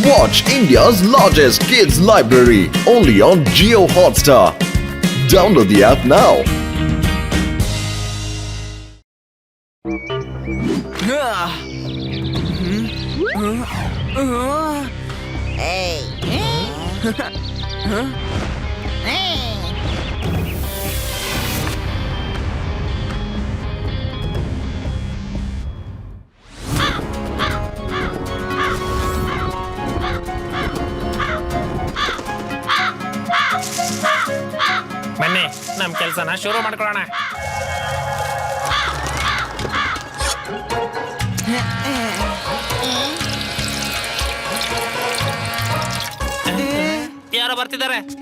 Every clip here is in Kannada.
Watch India's largest kids library only on Jio Hotstar. Download the app now. ಬನ್ನಿ ನಮ್ ಕೆಲ್ಸನ ಶುರು ಮಾಡ್ಕೊಳ್ಳೋಣ.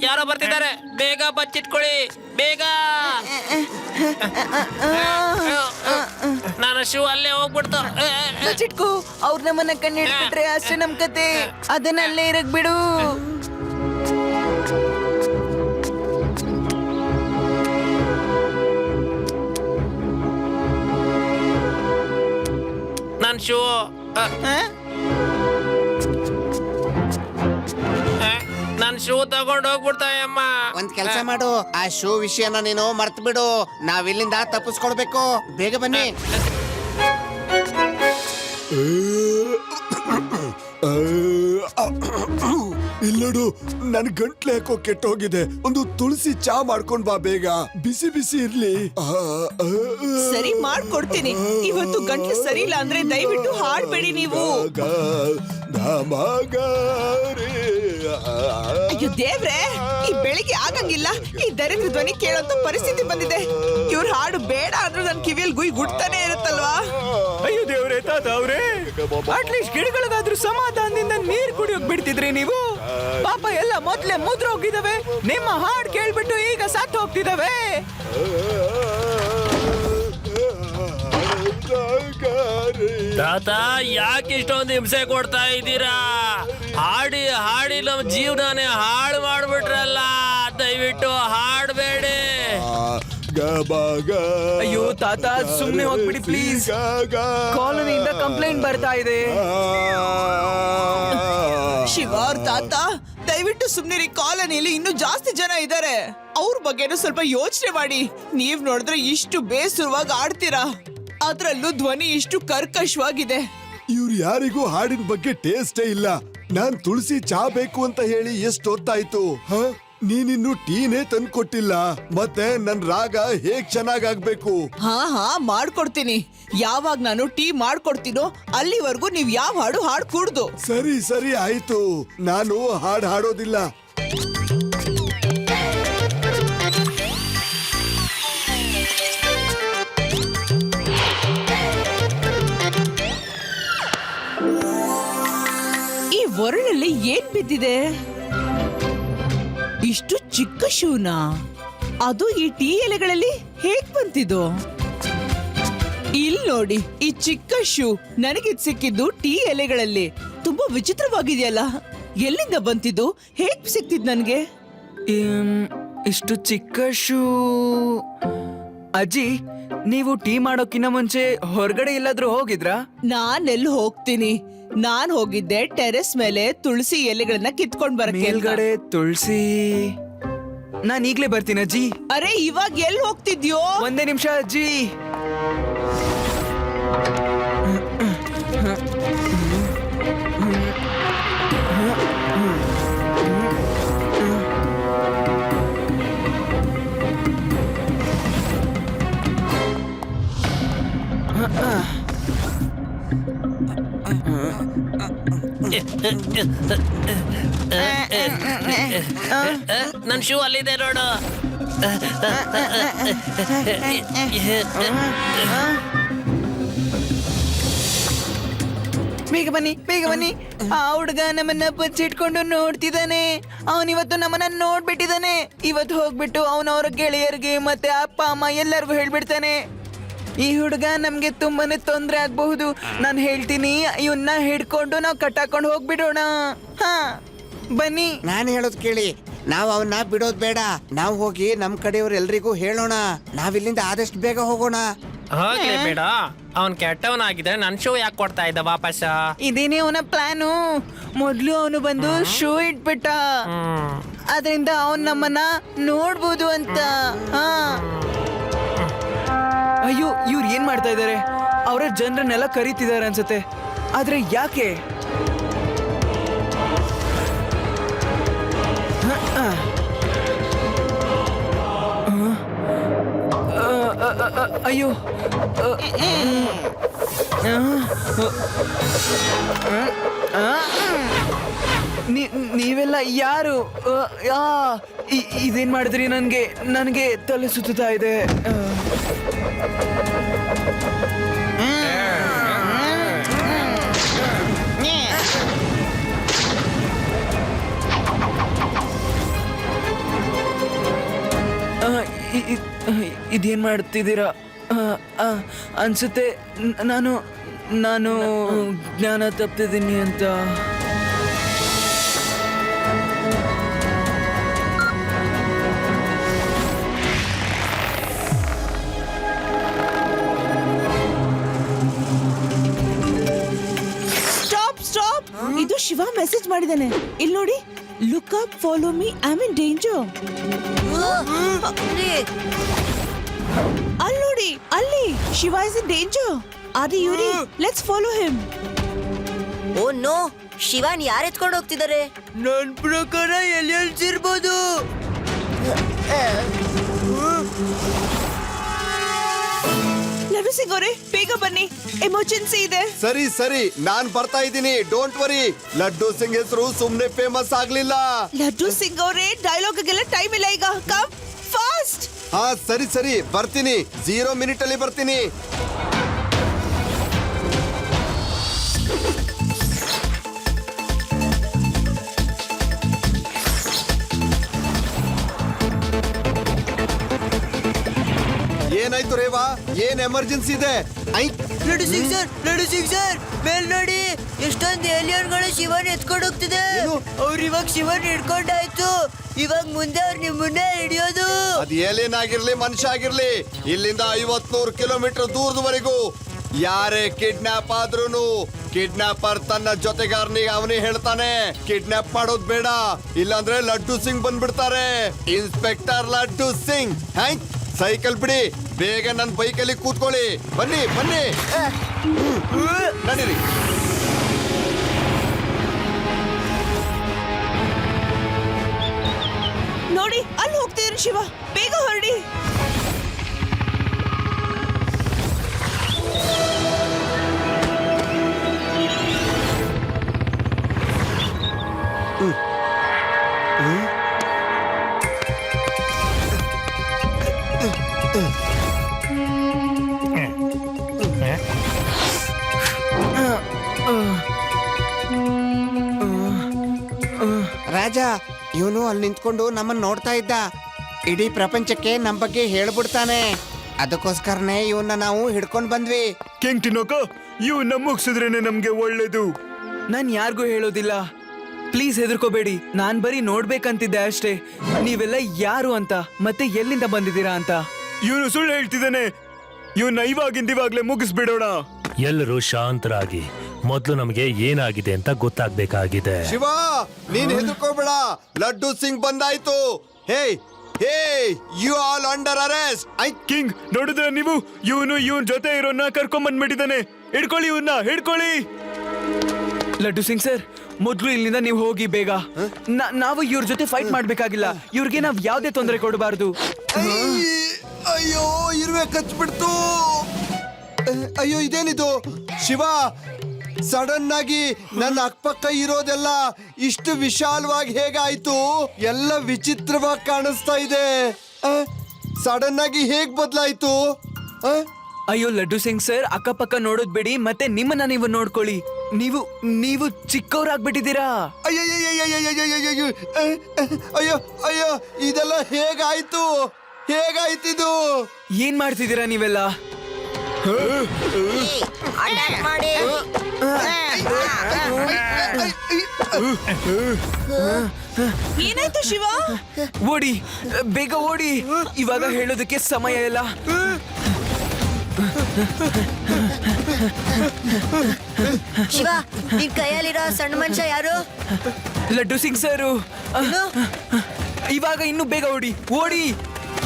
ಯಾರೋ ಬರ್ತಿದ್ದಾರೆ ಬೇಗ ಬಚ್ಚಿಟ್ಕೊಳ್ಳಿ ಬೇಗ. ನಾನು ಶೂ ಅಲ್ಲೇ ಹೋಗ್ಬಿಡ್ತು. ಬಚ್ಚಿಟ್ಕೋ, ಅವ್ರು ನಮ್ಮನ್ನ ಕಣ್ಣಿಟ್ಬಿಟ್ರೆ ಅಷ್ಟೇ ನಮ್ ಕತೆ. ಅದನ್ನ ಅಲ್ಲೇ ಇರಕ್ ಬಿಡು. ನನ್ ಶೂ ನನ್ ಶೂ ತಗೊಂಡು ಹೋಗ್ಬಿಡ್ತಾವೆ ಅಮ್ಮ. ಒಂದ್ ಕೆಲ್ಸ ಮಾಡು, ಆ ಶೂ ವಿಷಯನ ನೀನು ಮರ್ತು ಬಿಡು. ನಾವ್ ಇಲ್ಲಿಂದ ತಪ್ಪಿಸ್ಕೊಳ್ಬೇಕು. ಬೇಗ ಬನ್ನಿ. ಇಲ್ಲೋಡು, ನನ್ ಗಂಟ್ಲು ಯಾಕೋ ಕೆಟ್ಟೋಗಿದೆ. ಒಂದು ತುಳಸಿ ಚಾ ಮಾಡ್ಕೊಂಡ್ ಬಾ ಬೇಗ. ಬಿಸಿ ಬಿಸಿ ಇರ್ಲಿ. ಸರಿ ಮಾಡ್ಕೊಡ್ತೀನಿ. ಇವತ್ತು ಗಂಟ್ಲು ಸರಿ ಇಲ್ಲ ಅಂದ್ರೆ ದಯವಿಟ್ಟು ಹಾಡ್ಬೇಡಿ ನೀವು. ಅಯ್ಯೋ ದೇವ್ರೆ, ಈ ಬೆಳಿಗ್ಗೆ ಆಗಂಗಿಲ್ಲ. ಈ ದರಿದ್ರ ಧ್ವನಿ ಕೇಳೋಂತ ಪರಿಸ್ಥಿತಿ ಬಂದಿದೆ. ಇವ್ರ ಹಾಡು ಬೇಡ ಅಂದ್ರೂ ನನ್ ಕಿವಿಯಲ್ಲಿ ಗುಯ್ ಗುಡ್ತಾನೆ ಇರುತ್ತಲ್ವಾ. ಅಯ್ಯೋ ದೇವ್ರೆ, ತಾತ ಅವ್ರೆ, ಅಟ್ಲೀಸ್ಟ್ ಗಿಡಗಳಿಗಾದ್ರೂ ಸಮಾಧಾನದಿಂದ ನೀರ್ ಕುಡಿಯೋಕ್ ಬಿಡ್ತಿದ್ರಿ ನೀವು. ಪಾಪ ಎಲ್ಲ ಮೊದ್ಲೇ ಮುದ್ರೋಗಿದಾವೆ. ನಿಮ್ಮ ಹಾಡ್ ಕೇಳ್ಬಿಟ್ಟು ಈಗ ಸತ್ತು ಹೋಗ್ತಿದಾವೆ. ತಾತ ಯಾಕೆ ಇಷ್ಟೊಂದು ಹಿಂಸೆ ಕೊಡ್ತಾ ಇದ್ದೀರಾ? ಹಾಡಿ ಹಾಡಿ ನಮ್ ಜೀವನನೇ ಹಾಳು ಮಾಡ್ಬಿಟ್ರಲ್ಲ. ದಯವಿಟ್ಟು ಹಾಡ್ಬೇಡಿ. ಅಯ್ಯೋ ತಾತ, ಸುಮ್ನೆ ಹೋಗ್ಬಿಡಿ ಪ್ಲೀಸ್. ಕಾಲೋನಿಯಿಂದ ಕಂಪ್ಲೇಂಟ್ ಬರ್ತಾ ಇದೆ. ಶಿವ ಅವ್ರ ತಾತ, ದಯವಿಟ್ಟು ಸುಮ್ನಿರಿ. ಕಾಲೋನಿಯಲ್ಲಿ ಇನ್ನೂ ಜಾಸ್ತಿ ಜನ ಇದ್ದಾರೆ. ಅವ್ರ ಬಗ್ಗೆನೂ ಸ್ವಲ್ಪ ಯೋಚನೆ ಮಾಡಿ. ನೀವ್ ನೋಡಿದ್ರೆ ಇಷ್ಟು ಬೇಸರವಾಗಿ ಆಡ್ತೀರಾ, ಅದ್ರಲ್ಲೂ ಧ್ವನಿ ಇಷ್ಟು ಕರ್ಕಶವಾಗಿದೆ. ಇವ್ರು ಯಾರಿಗೂ ಹಾಡಿನ ಬಗ್ಗೆ ಟೇಸ್ಟೇ ಇಲ್ಲ. ನಾನ್ ತುಳಸಿ ಚಾ ಬೇಕು ಅಂತ ಹೇಳಿ ಎಷ್ಟೊತ್ತಾಯ್ತು. ನೀನಿನ್ನು ಟೀನೇ ತಂದ್ಕೊಟ್ಟಿಲ್ಲ. ಮತ್ತೆ ನನ್ ರಾಗ ಹೇಗ್ ಚೆನ್ನಾಗಾಗ್ಬೇಕು? ಹಾ ಮಾಡ್ಕೊಡ್ತೀನಿ. ಯಾವಾಗ ನಾನು ಟೀ ಮಾಡ್ಕೊಡ್ತೀನೋ ಅಲ್ಲಿವರೆಗೂ ನೀವ್ ಯಾವ ಹಾಡು ಹಾಡ್ಕೂಡ್ದು. ಸರಿ ಸರಿ ಆಯ್ತು, ನಾನು ಹಾಡ್ ಹಾಡೋದಿಲ್ಲ. ಈ ಒರಳಲ್ಲಿ ಏನ್ ಬಿದ್ದಿದೆ? ಇಷ್ಟು ಚಿಕ್ಕ ಶೂನಾ? ಅದು ಈ ಟೀ ಎಲೆಗಳಲ್ಲಿ ಹೇಗ್ ಬಂತಿದ್ದು? ಇಲ್ಲಿ ನೋಡಿ, ಈ ಚಿಕ್ಕ ಶೂ ನನಗಿದ್ ಸಿಕ್ಕಿದ್ದು ಟೀ ಎಲೆಗಳಲ್ಲಿ. ತುಂಬಾ ವಿಚಿತ್ರವಾಗಿದೆಯಲ್ಲ. ಎಲ್ಲಿಂದ ಬಂತಿದ್ದು? ಹೇಗ್ ಸಿಕ್ತಿದ್ ನನ್ಗೆ? ಇಷ್ಟು ಚಿಕ್ಕ ಶೂ. ಅಜ್ಜಿ, ನೀವು ಟೀ ಮಾಡೋಕಿನ್ನ ಮುಂಚೆ ಹೊರಗಡೆ ಎಲ್ಲಾದ್ರೂ ಹೋಗಿದ್ರಾ? ನಾನೆಲ್ಲಿ ಹೋಗ್ತೀನಿ? ನಾನ್ ಹೋಗಿದ್ದೆ ಟೆರೆಸ್ ಮೇಲೆ ತುಳಸಿ ಎಲೆಗಳನ್ನ ಕಿತ್ಕೊಂಡ್ ಬರಕ್ಕೆ. ಮೇಲ್ಗಡೆ ತುಳಸಿ. ನಾನ್ ಈಗ್ಲೇ ಬರ್ತೀನಿ ಅಜ್ಜಿ. ಅರೆ, ಇವಾಗ ಎಲ್ಲಿ ಹೋಗ್ತಿದ್ಯೋ? ಒಂದೇ ನಿಮಿಷ ಅಜ್ಜಿ. ನನ್ ಶೂ ಅಲ್ಲಿದೆ ನೋಡು. ಬೇಗ ಬನ್ನಿ, ಬೇಗ ಬನ್ನಿ. ಆ ಹುಡುಗ ನಮ್ಮನ್ನ ಬಚ್ಚಿಟ್ಕೊಂಡು ನೋಡ್ತಿದ್ದಾನೆ. ಅವನಿವತ್ತು ನಮ್ಮನ್ನ ನೋಡ್ಬಿಟ್ಟಿದ್ದಾನೆ. ಇವತ್ತು ಹೋಗ್ಬಿಟ್ಟು ಅವನವರ ಗೆಳೆಯರಿಗೆ ಮತ್ತೆ ಅಪ್ಪ ಅಮ್ಮ ಎಲ್ಲರಿಗೂ ಹೇಳ್ಬಿಡ್ತಾನೆ. ಈ ಹುಡುಗ ನಮ್ಗೆ ತುಂಬಾನೇ ತೊಂದ್ರೆ ಆಗ್ಬಹುದು. ನಾನು ಹೇಳ್ತೀನಿ, ಇವನ್ನ ಹಿಡ್ಕೊಂಡು ನಾವು ಕಟ್ಟಾಕೊಂಡು ಹೋಗ್ಬಿಡೋಣ. ಹಾ ಬನ್ನಿ. ನಾನು ಹೇಳೋದ್ ಕೇಳಿ, ನಾವ್ ಅವನ್ನ ಬಿಡೋದ್ ಬೇಡ. ನಾವು ಹೋಗಿ ನಮ್ ಕಡೆಯವ್ರ ಎಲ್ರಿಗೂ ಹೇಳೋಣ. ನಾವಿಲ್ಲಿಂದ ಆದಷ್ಟು ಬೇಗ ಹೋಗೋಣ. ಹೋಗ್ಲಿ ಬೇಡ. ಅವ್ನ್ ಕೆಟ್ಟವನಾಗಿದ್ರೆ ನನ್ ಶೋ ಯಾಕೆ ಕೊಡ್ತಾ ಇದ್ದ ವಾಪಸ್? ಇದೇನೇ ಅವನ ಪ್ಲಾನು. ಮೊದ್ಲು ಅವನು ಬಂದು ಶೋ ಇಟ್ಬಿಟ್ಟ, ಅದರಿಂದ ಅವನ್ ನಮ್ಮನ್ನ ನೋಡ್ಬೋದು ಅಂತ. ಹಾ. ಅಯ್ಯೋ, ಇವ್ರು ಏನ್ ಮಾಡ್ತಾ ಇದಾರೆ? ಅವರ ಜನರನ್ನೆಲ್ಲ ಕರೀತಿದ್ದಾರೆ ಅನ್ಸುತ್ತೆ. ಆದ್ರೆ ಯಾಕೆ? ಅಯ್ಯೋ, ನೀವೆಲ್ಲ ಯಾರು? ಇದೇನ್ ಮಾಡಿದ್ರಿ? ನನಗೆ ತಲೆ ಸುತ್ತಾ ಇದೆ. ಇದೇನ್ ಮಾಡ್ತಿದ್ದೀರಾ? ಅನ್ಸುತ್ತೆ ನಾನು ಜ್ಞಾನ ತಪ್ಪಿದ್ದೀನಿ ಅಂತ. ಸ್ಟಾಪ್. ಇದು ಶಿವ ಮೆಸೇಜ್ ಮಾಡಿದಾನೆ. ಇಲ್ಲಿ ನೋಡಿ, look up, follow me, I am in danger. ಅಲ್ಲಿ ನೋಡಿ, ಅಲ್ಲಿ Shiva is in danger. Aadi ಯೂರಿ, let's follow him. Oh no, ಶಿವಾನ್ ಯಾರು ಎತ್ಕೊಂಡು ಹೋಗ್ತಿದ್ದಾರೆ? ನನ್ ಪ್ರಕಾರ ಎಲ್ಲಿರ್ಬೋದು. ಲಡ್ಡು ಸಿಂಗ್ ಅವರೇ, ಬೇಗ ಬನ್ನಿ, ಎಮರ್ಜೆನ್ಸಿ ಇದೆ. ಸರಿ ನಾನ್ ಬರ್ತಾ ಇದ್ದೀನಿ, ಡೋಂಟ್ ವರಿ. ಲಡ್ಡು ಸಿಂಗ್ ಹೆಸರು ಸುಮ್ನೆ ಫೇಮಸ್ ಆಗ್ಲಿಲ್ಲ. ಲಡ್ಡು ಸಿಂಗ್ ಅವರೇ, ಡೈಲಾಗ್ಗೆಲ್ಲ ಟೈಮ್ ಇಲ್ಲ ಈಗ. Come fast. ಹಾ ಸರಿ ಬರ್ತೀನಿ. 0 ಮಿನಿಟ್ ಅಲ್ಲಿ ಬರ್ತೀನಿ. ಏನಾಯ್ತು ರೇವಾ? ಏನ್ ಎಮರ್ಜೆನ್ಸಿ ಇದೆ? ಲಡ್ಡು ಸಿಂಗ್ ಸರ್, ಮೇಲ್ ನೋಡಿ, ಎಷ್ಟೊಂದು ಏಲಿಯನ್ಗಳು ಶಿವನ್ ಎತ್ಕೊಂಡು ಹೋಗ್ತಿದೆ. ಅವ್ರು ಇವಾಗ ಶಿವನ್ ಹಿಡ್ಕೊಂಡಾಯ್ತು. ಇವಾಗ ಮುಂದೆ ಅವ್ರು ನಿಮ್ಮನ್ನೇ ಹಿಡಿಯೋದು. ಅದ್ ಏಲೇನ್ ಆಗಿರ್ಲಿ, ಮನುಷ್ಯ ಆಗಿರ್ಲಿ, ಇಲ್ಲಿಂದ 50-100 ಕಿಲೋಮೀಟರ್ ದೂರದವರೆಗೂ ಯಾರೇ ಕಿಡ್ನಾಪ್ ಆದ್ರೂನು ಕಿಡ್ನಾಪರ್ ತನ್ನ ಜೊತೆಗಾರನಿಗೆ ಅವನೇ ಹೇಳ್ತಾನೆ, ಕಿಡ್ನಾಪ್ ಮಾಡೋದ್ ಬೇಡ, ಇಲ್ಲಾಂದ್ರೆ ಲಡ್ಡು ಸಿಂಗ್ ಬಂದ್ಬಿಡ್ತಾರೆ. ಇನ್ಸ್ಪೆಕ್ಟರ್ ಲಡ್ಡು ಸಿಂಗ್. ಸೈಕಲ್ ಬಿಡಿ, ಬೇಗ ನನ್ನ ಬೈಕಲ್ಲಿ ಕೂತ್ಕೊಳ್ಳಿ. ಬನ್ನಿ ನಡೀರಿ. ನೋಡಿ, ಅಲ್ಲಿ ಹೋಗ್ತಿದ್ರು ಶಿವ, ಬೇಗ ಹೊರಡಿ. ರಾಜ, ಇವನು ಅಲ್ಲಿ ನಿಂತ್ಕೊಂಡು ನಮ್ಮನ್ನ ನೋಡ್ತಾ ಇದ್ದ. ಇಡೀ ಪ್ರಪಂಚಕ್ಕೆ ನಮ್ ಬಗ್ಗೆ ಹೇಳ್ಬಿಡ್ತಾನೆ. ಅದಕ್ಕೋಸ್ಕರನೇ ಇವನ್ನ ನಾವು ಹಿಡ್ಕೊಂಡ್ ಬಂದ್ವಿ. ಕಿಂಗ್ ಟಿನೋಕ, ಇವನ್ನ ಮುಗಿಸಿದ್ರೇನೆ ನಮ್ಗೆ ಒಳ್ಳೇದು. ನಾನ್ ಯಾರಿಗೂ ಹೇಳೋದಿಲ್ಲ, ಪ್ಲೀಸ್ ಹೆದರ್ಕೋಬೇಡಿ. ನಾನ್ ಬರೀ ನೋಡ್ಬೇಕಂತಿದ್ದೆ ಅಷ್ಟೇ, ನೀವೆಲ್ಲ ಯಾರು ಅಂತ ಮತ್ತೆ ಎಲ್ಲಿಂದ ಬಂದಿದ್ದೀರಾ ಅಂತ. ಇವನು ಸುಳ್ಳು ಹೇಳ್ತಿದ್ದಾನೆ. ಇವನ್ನ ಇವಾಗಿಂದಿವಾಗ್ಲೇ ಮುಗಿಸ್ಬಿಡೋಣ. ಎಲ್ಲರೂ ಶಾಂತರಾಗಿ, ಮೊದ್ಲು ನಮಗೆ ಏನಾಗಿದೆ ಅಂತ ಗೊತ್ತಾಗ್ಬೇಕಾಗಿದೆ. ಶಿವ, ನೀನ್ ಹೆದರ್ಕೋಬೇಡ, ಲಡ್ಡು ಸಿಂಗ್ ಬಂದಾಯ್ತು. Hey you all under arrest. King, ನೋಡಿದ್ರೆ ನೀವು, ಇವನ್ ಜೊತೆ ಇರೋನ್ನ ಕರ್ಕೊಂಡ್ ಬಂದ್ಬಿಟ್ಟಿದ್ದಾನೆ. ಹಿಡ್ಕೊಳ್ಳಿ. ಲಡ್ಡು ಸಿಂಗ್ ಸರ್, ಮೊದ್ಲು ಇಲ್ಲಿಂದ ನೀವು ಹೋಗಿ ಬೇಗ. ನಾವು ಇವ್ರ ಜೊತೆ ಫೈಟ್ ಮಾಡ್ಬೇಕಾಗಿಲ್ಲ. ಇವ್ರಿಗೆ ನಾವ್ ಯಾವ್ದೇ ತೊಂದರೆ ಕೊಡಬಾರ್ದು. ಅಯ್ಯೋ, ಇರುವೆ ಕಚ್ಬಿಡ್ತು. ಅಯ್ಯೋ, ಇದೇನಿದು? ಶಿವ, ಸಡನ್ ಆಗಿ ನನ್ನ ಅಕ್ಕಪಕ್ಕ ಇರೋದೆಲ್ಲ ಇಷ್ಟು ವಿಶಾಲವಾಗಿ ಹೇಗಾಯ್ತು? ಎಲ್ಲ ವಿಚಿತ್ರವಾಗಿ ಕಾಣಿಸ್ತಾ ಇದೆ. ಸಡನ್ ಆಗಿ ಹೇಗ್ ಬದಲಾಯ್ತು? ಅಯ್ಯೋ ಲಡ್ಡು ಸಿಂಗ್ ಸರ್, ಅಕ್ಕಪಕ್ಕ ನೋಡೋದ್ ಬಿಡಿ, ಮತ್ತೆ ನಿಮ್ಮನ್ನ ನೀವು ನೋಡ್ಕೊಳ್ಳಿ. ನೀವು ಚಿಕ್ಕವರಾಗ್ಬಿಟ್ಟಿದ್ದೀರಾ. ಅಯ್ಯೋ, ಇದೆಲ್ಲ ಹೇಗಾಯ್ತಿದು? ಏನ್ ಮಾಡ್ತಿದ್ದೀರಾ ನೀವೆಲ್ಲ? ಅಟ್ಯಾಕ್ ಮಾಡಿ. ಏನಾಯ್ತು ಶಿವ? ಓಡಿ, ಬೇಗ ಓಡಿ, ಇವಾಗ ಹೇಳೋದಕ್ಕೆ ಸಮಯ ಇಲ್ಲ. ಶಿವ ನಿನ್ ಕೈಯಲ್ಲಿರೋ ಸಣ್ಣ ಮನುಷ್ಯ ಯಾರು? ಲಡ್ಡು ಸಿಂಗ್ ಸರು, ಏನು? ಇವಾಗ ಇನ್ನು ಬೇಗ ಓಡಿ ಓಡಿ,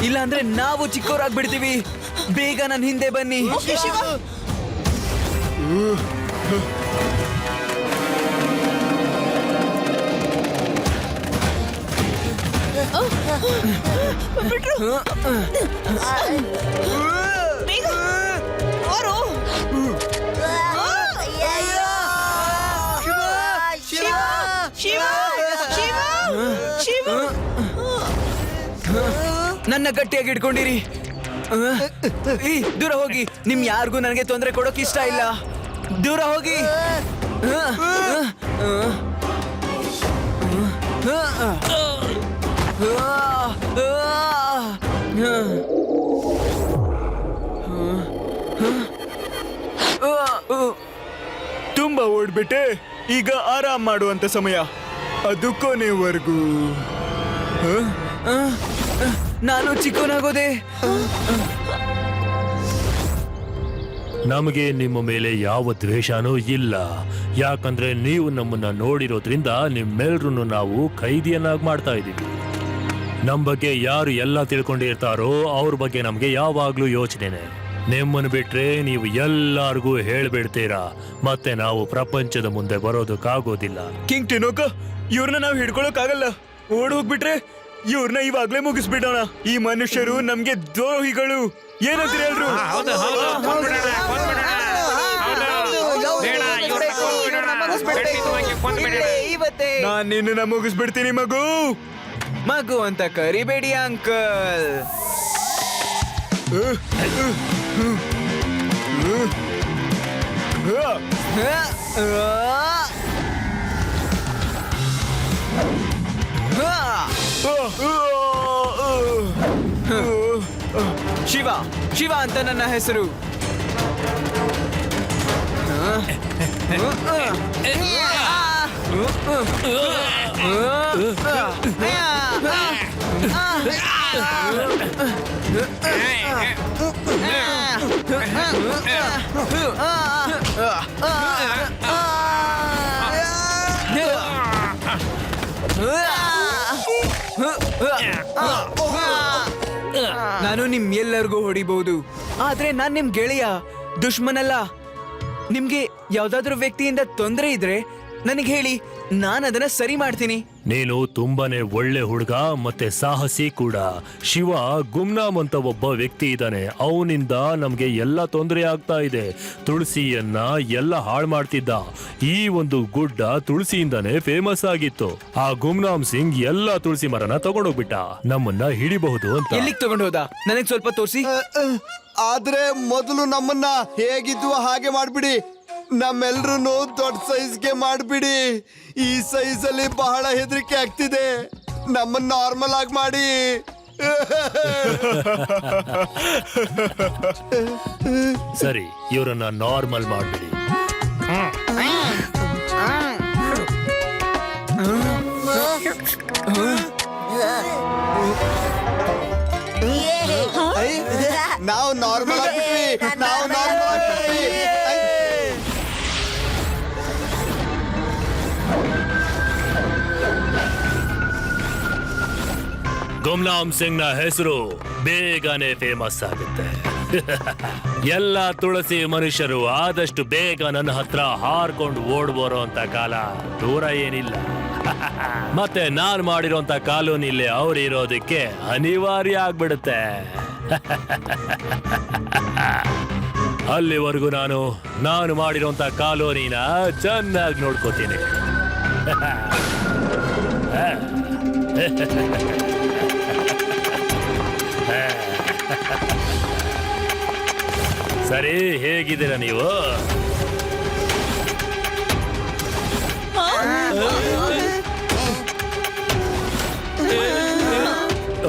ಇಲ್ಲ ಅಂದ್ರೆ ನಾವು ಚಿಕ್ಕವರಾಗ್ಬಿಡ್ತೀವಿ. ಬೇಗ ನನ್ನ ಹಿಂದೆ ಬನ್ನಿ. ಓಕೆ ಶಿವ. ಬಿಟ್ರು. ಬೇಗ ಓರು. ಅಯ್ಯಯ್ಯೋ! ಶಿವ! ಶಿವ ಶಿವ ಶಿವ. ನನ್ನ ಗಟ್ಟಿಯಾಗಿ ಇಟ್ಕೊಂಡಿರಿ. ಈ ದೂರ ಹೋಗಿ. ನಿಮ್ ಯಾರಿಗೂ ನನಗೆ ತೊಂದರೆ ಕೊಡೋಕ್ ಇಷ್ಟ ಇಲ್ಲ. ದೂರ ಹೋಗಿ. ತುಂಬಾ ಓಡ್ಬಿಟ್ಟೆ. ಈಗ ಆರಾಮ್ ಮಾಡುವಂತ ಸಮಯ. ಅದು ಕೊನೆವರೆಗೂ. ನಾನು ಚಿಕ್ಕವನಾಗೋದೆ. ನಮಗೆ ನಿಮ್ಮ ಮೇಲೆ ಯಾವ ದ್ವೇಷನೂ ಇಲ್ಲ, ಯಾಕಂದ್ರೆ ನೀವು ನಮ್ಮನ್ನ ನೋಡಿರೋದ್ರಿಂದ ನಿಮ್ಮೆಲ್ರೂ ನಾವು ಖೈದಿಯನ್ನಾಗಿ ಮಾಡ್ತಾ ಇದ್ದೀವಿ. ನಮ್ಮ ಬಗ್ಗೆ ಯಾರು ಎಲ್ಲ ತಿಳ್ಕೊಂಡಿರ್ತಾರೋ ಅವ್ರ ಬಗ್ಗೆ ನಮಗೆ ಯಾವಾಗ್ಲೂ ಯೋಚನೆನೆ. ನಿಮ್ಮನ್ನು ಬಿಟ್ರೆ ನೀವು ಎಲ್ಲಾರ್ಗೂ ಹೇಳ್ಬಿಡ್ತೀರಾ, ಮತ್ತೆ ನಾವು ಪ್ರಪಂಚದ ಮುಂದೆ ಬರೋದಕ್ಕಾಗೋದಿಲ್ಲ. ಕಿಂಗ್ ಟಿನೋಕ, ಇವ್ರನ್ನ ನಾವು ಹಿಡ್ಕೊಳಕ್ಕಾಗಲ್ಲ. ಓಡ್ ಹೋಗ್ಬಿಟ್ರೆ ಇವ್ರನ್ನ ಇವಾಗ್ಲೇ ಮುಗಿಸ್ಬಿಡೋಣ. ಈ ಮನುಷ್ಯರು ನಮ್ಗೆ ದ್ರೋಹಿಗಳು. ಏನಂತೀರಿ ಎಲ್ರು? ಇವತ್ತೇ ನಾನ್ ನಿನ್ನ ಮುಗಿಸ್ಬಿಡ್ತೀನಿ ಮಗು. ಮಗು ಅಂತ ಕರಿಬೇಡಿ ಅಂಕಲ್. ಶಿವ, ಶಿವ ಅಂತ ನನ್ನ ಹೆಸರು. ನಾನು ನಿಮ್ ಎಲ್ಲರಿಗೂ ಹೊಡಿಬಹುದು, ಆದ್ರೆ ನಾನ್ ನಿಮ್ ಗೆಳೆಯ, ದುಶ್ಮನಲ್ಲ. ನಿಮ್ಗೆ ಯಾವ್ದಾದ್ರು ವ್ಯಕ್ತಿಯಿಂದ ತೊಂದರೆ ಇದ್ರೆ ನನಗೆ ಹೇಳಿ, ನಾನು ಅದನ್ನ ಸರಿ ಮಾಡ್ತೀನಿ. ನೀನು ತುಂಬಾನೇ ಒಳ್ಳೆ ಹುಡುಗ ಮತ್ತೆ ಸಾಹಸಿ ಕೂಡ. ಶಿವ ಗುಮ್ನಾಮ್ ಅಂತ ಒಬ್ಬ ವ್ಯಕ್ತಿ ಇದ್ದಾನೆ. ಅವನಿಂದ ನಮ್ಗೆ ಎಲ್ಲ ತೊಂದರೆ ಆಗ್ತಾ ಇದೆ. ತುಳಸಿಯನ್ನ ಎಲ್ಲ ಹಾಳು ಮಾಡ್ತಿದ್ದ. ಈ ಒಂದು ಗುಡ್ಡ ತುಳಸಿಯಿಂದಾನೇ ಫೇಮಸ್ ಆಗಿತ್ತು. ಆ ಗುಮ್ನಾಮ್ ಸಿಂಗ್ ಎಲ್ಲ ತುಳಸಿ ಮರನ ತಗೊಂಡೋಗ್ಬಿಟ್ಟ, ನಮ್ಮನ್ನ ಹಿಡಿಬಹುದು ಅಂತ. ಎಲ್ಲಿಗೆ ತಗೊಂಡು ಹೋದ? ನನಗೆ ಸ್ವಲ್ಪ ತೋರಿಸಿ. ಆದ್ರೆ ಮೊದಲು ನಮ್ಮನ್ನ ಹೇಗಿದ್ವು ಹಾಗೆ ಮಾಡ್ಬಿಡಿ. ನಮ್ಮೆಲ್ರು ದೊಡ್ಡ ಸೈಜ್ಗೆ ಮಾಡ್ಬಿಡಿ. ಈ ಸೈಜ್ ಅಲ್ಲಿ ಬಹಳ ಹೆದರಿಕೆ ಆಗ್ತಿದೆ. ನಮ್ಮನ್ನ ನಾರ್ಮಲ್ ಆಗಿ ಮಾಡಿ. ಸರಿ, ಇವರನ್ನ ನಾರ್ಮಲ್ ಮಾಡ್ಬಿಡಿ. ನಾವು ನಾರ್ಮಲ್ ಆಗ್ಬಿಟ್ವಿ. ನಾವು ನಾರ್ಮಲ್ ಆಗ್ಬಿಟ್ವಿ. ಗುಮ್ನಾಮ್ ಸಿಂಗ್ ನ ಹೆಸರು ಬೇಗನೆ ಫೇಮಸ್ ಆಗುತ್ತೆ. ಎಲ್ಲ ತುಳಸಿ ಮನುಷ್ಯರು ಆದಷ್ಟು ಬೇಗ ನನ್ನ ಹತ್ರ ಹಾರ್ಕೊಂಡು ಓಡ್ ಬರೋ ಅಂತ ಕಾಲ ದೂರ ಏನಿಲ್ಲ. ಮತ್ತೆ ನಾನ್ ಮಾಡಿರೋಂತ ಕಾಲೋನಿಲಿ ಅವ್ರು ಇರೋದಕ್ಕೆ ಅನಿವಾರ್ಯ ಆಗ್ಬಿಡುತ್ತೆ. ಅಲ್ಲಿವರೆಗೂ ನಾನು ಮಾಡಿರೋಂತ ಕಾಲೋನಿನ ಚೆನ್ನಾಗಿ ನೋಡ್ಕೋತೀನಿ. ಸರಿ, ಹೇಗಿದ್ದೀರಾ ನೀವು?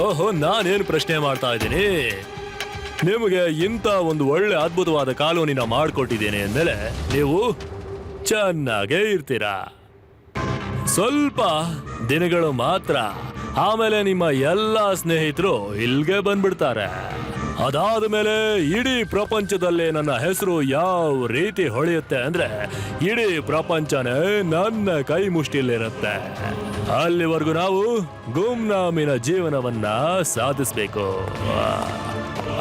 ಓಹೋ, ನಾನೇನು ಪ್ರಶ್ನೆ ಮಾಡ್ತಾ ಇದ್ದೀನಿ. ನಿಮಗೆ ಇಂಥ ಒಂದು ಒಳ್ಳೆ ಅದ್ಭುತವಾದ ಕಾಲೋನಿನ ಮಾಡಿಕೊಟ್ಟಿದ್ದೇನೆ ಅಂದಮೇಲೆ ನೀವು ಚೆನ್ನಾಗೇ ಇರ್ತೀರಾ. ಸ್ವಲ್ಪ ದಿನಗಳು ಮಾತ್ರ, ಆಮೇಲೆ ನಿಮ್ಮ ಎಲ್ಲ ಸ್ನೇಹಿತರು ಇಲ್ಲಿಗೆ ಬಂದ್ಬಿಡ್ತಾರೆ. ಅದಾದ ಮೇಲೆ ಇಡೀ ಪ್ರಪಂಚದಲ್ಲೇ ನನ್ನ ಹೆಸರು ಯಾವ ರೀತಿ ಹೊಳೆಯುತ್ತೆ ಅಂದ್ರೆ ಇಡೀ ಪ್ರಪಂಚನೇ ನನ್ನ ಕೈ ಮುಷ್ಟಿಲಿರುತ್ತೆ. ಅಲ್ಲಿವರೆಗೂ ನಾವು ಗುಮ್ನಾಮಿನ ಜೀವನವನ್ನ ಸಾಧಿಸ್ಬೇಕು.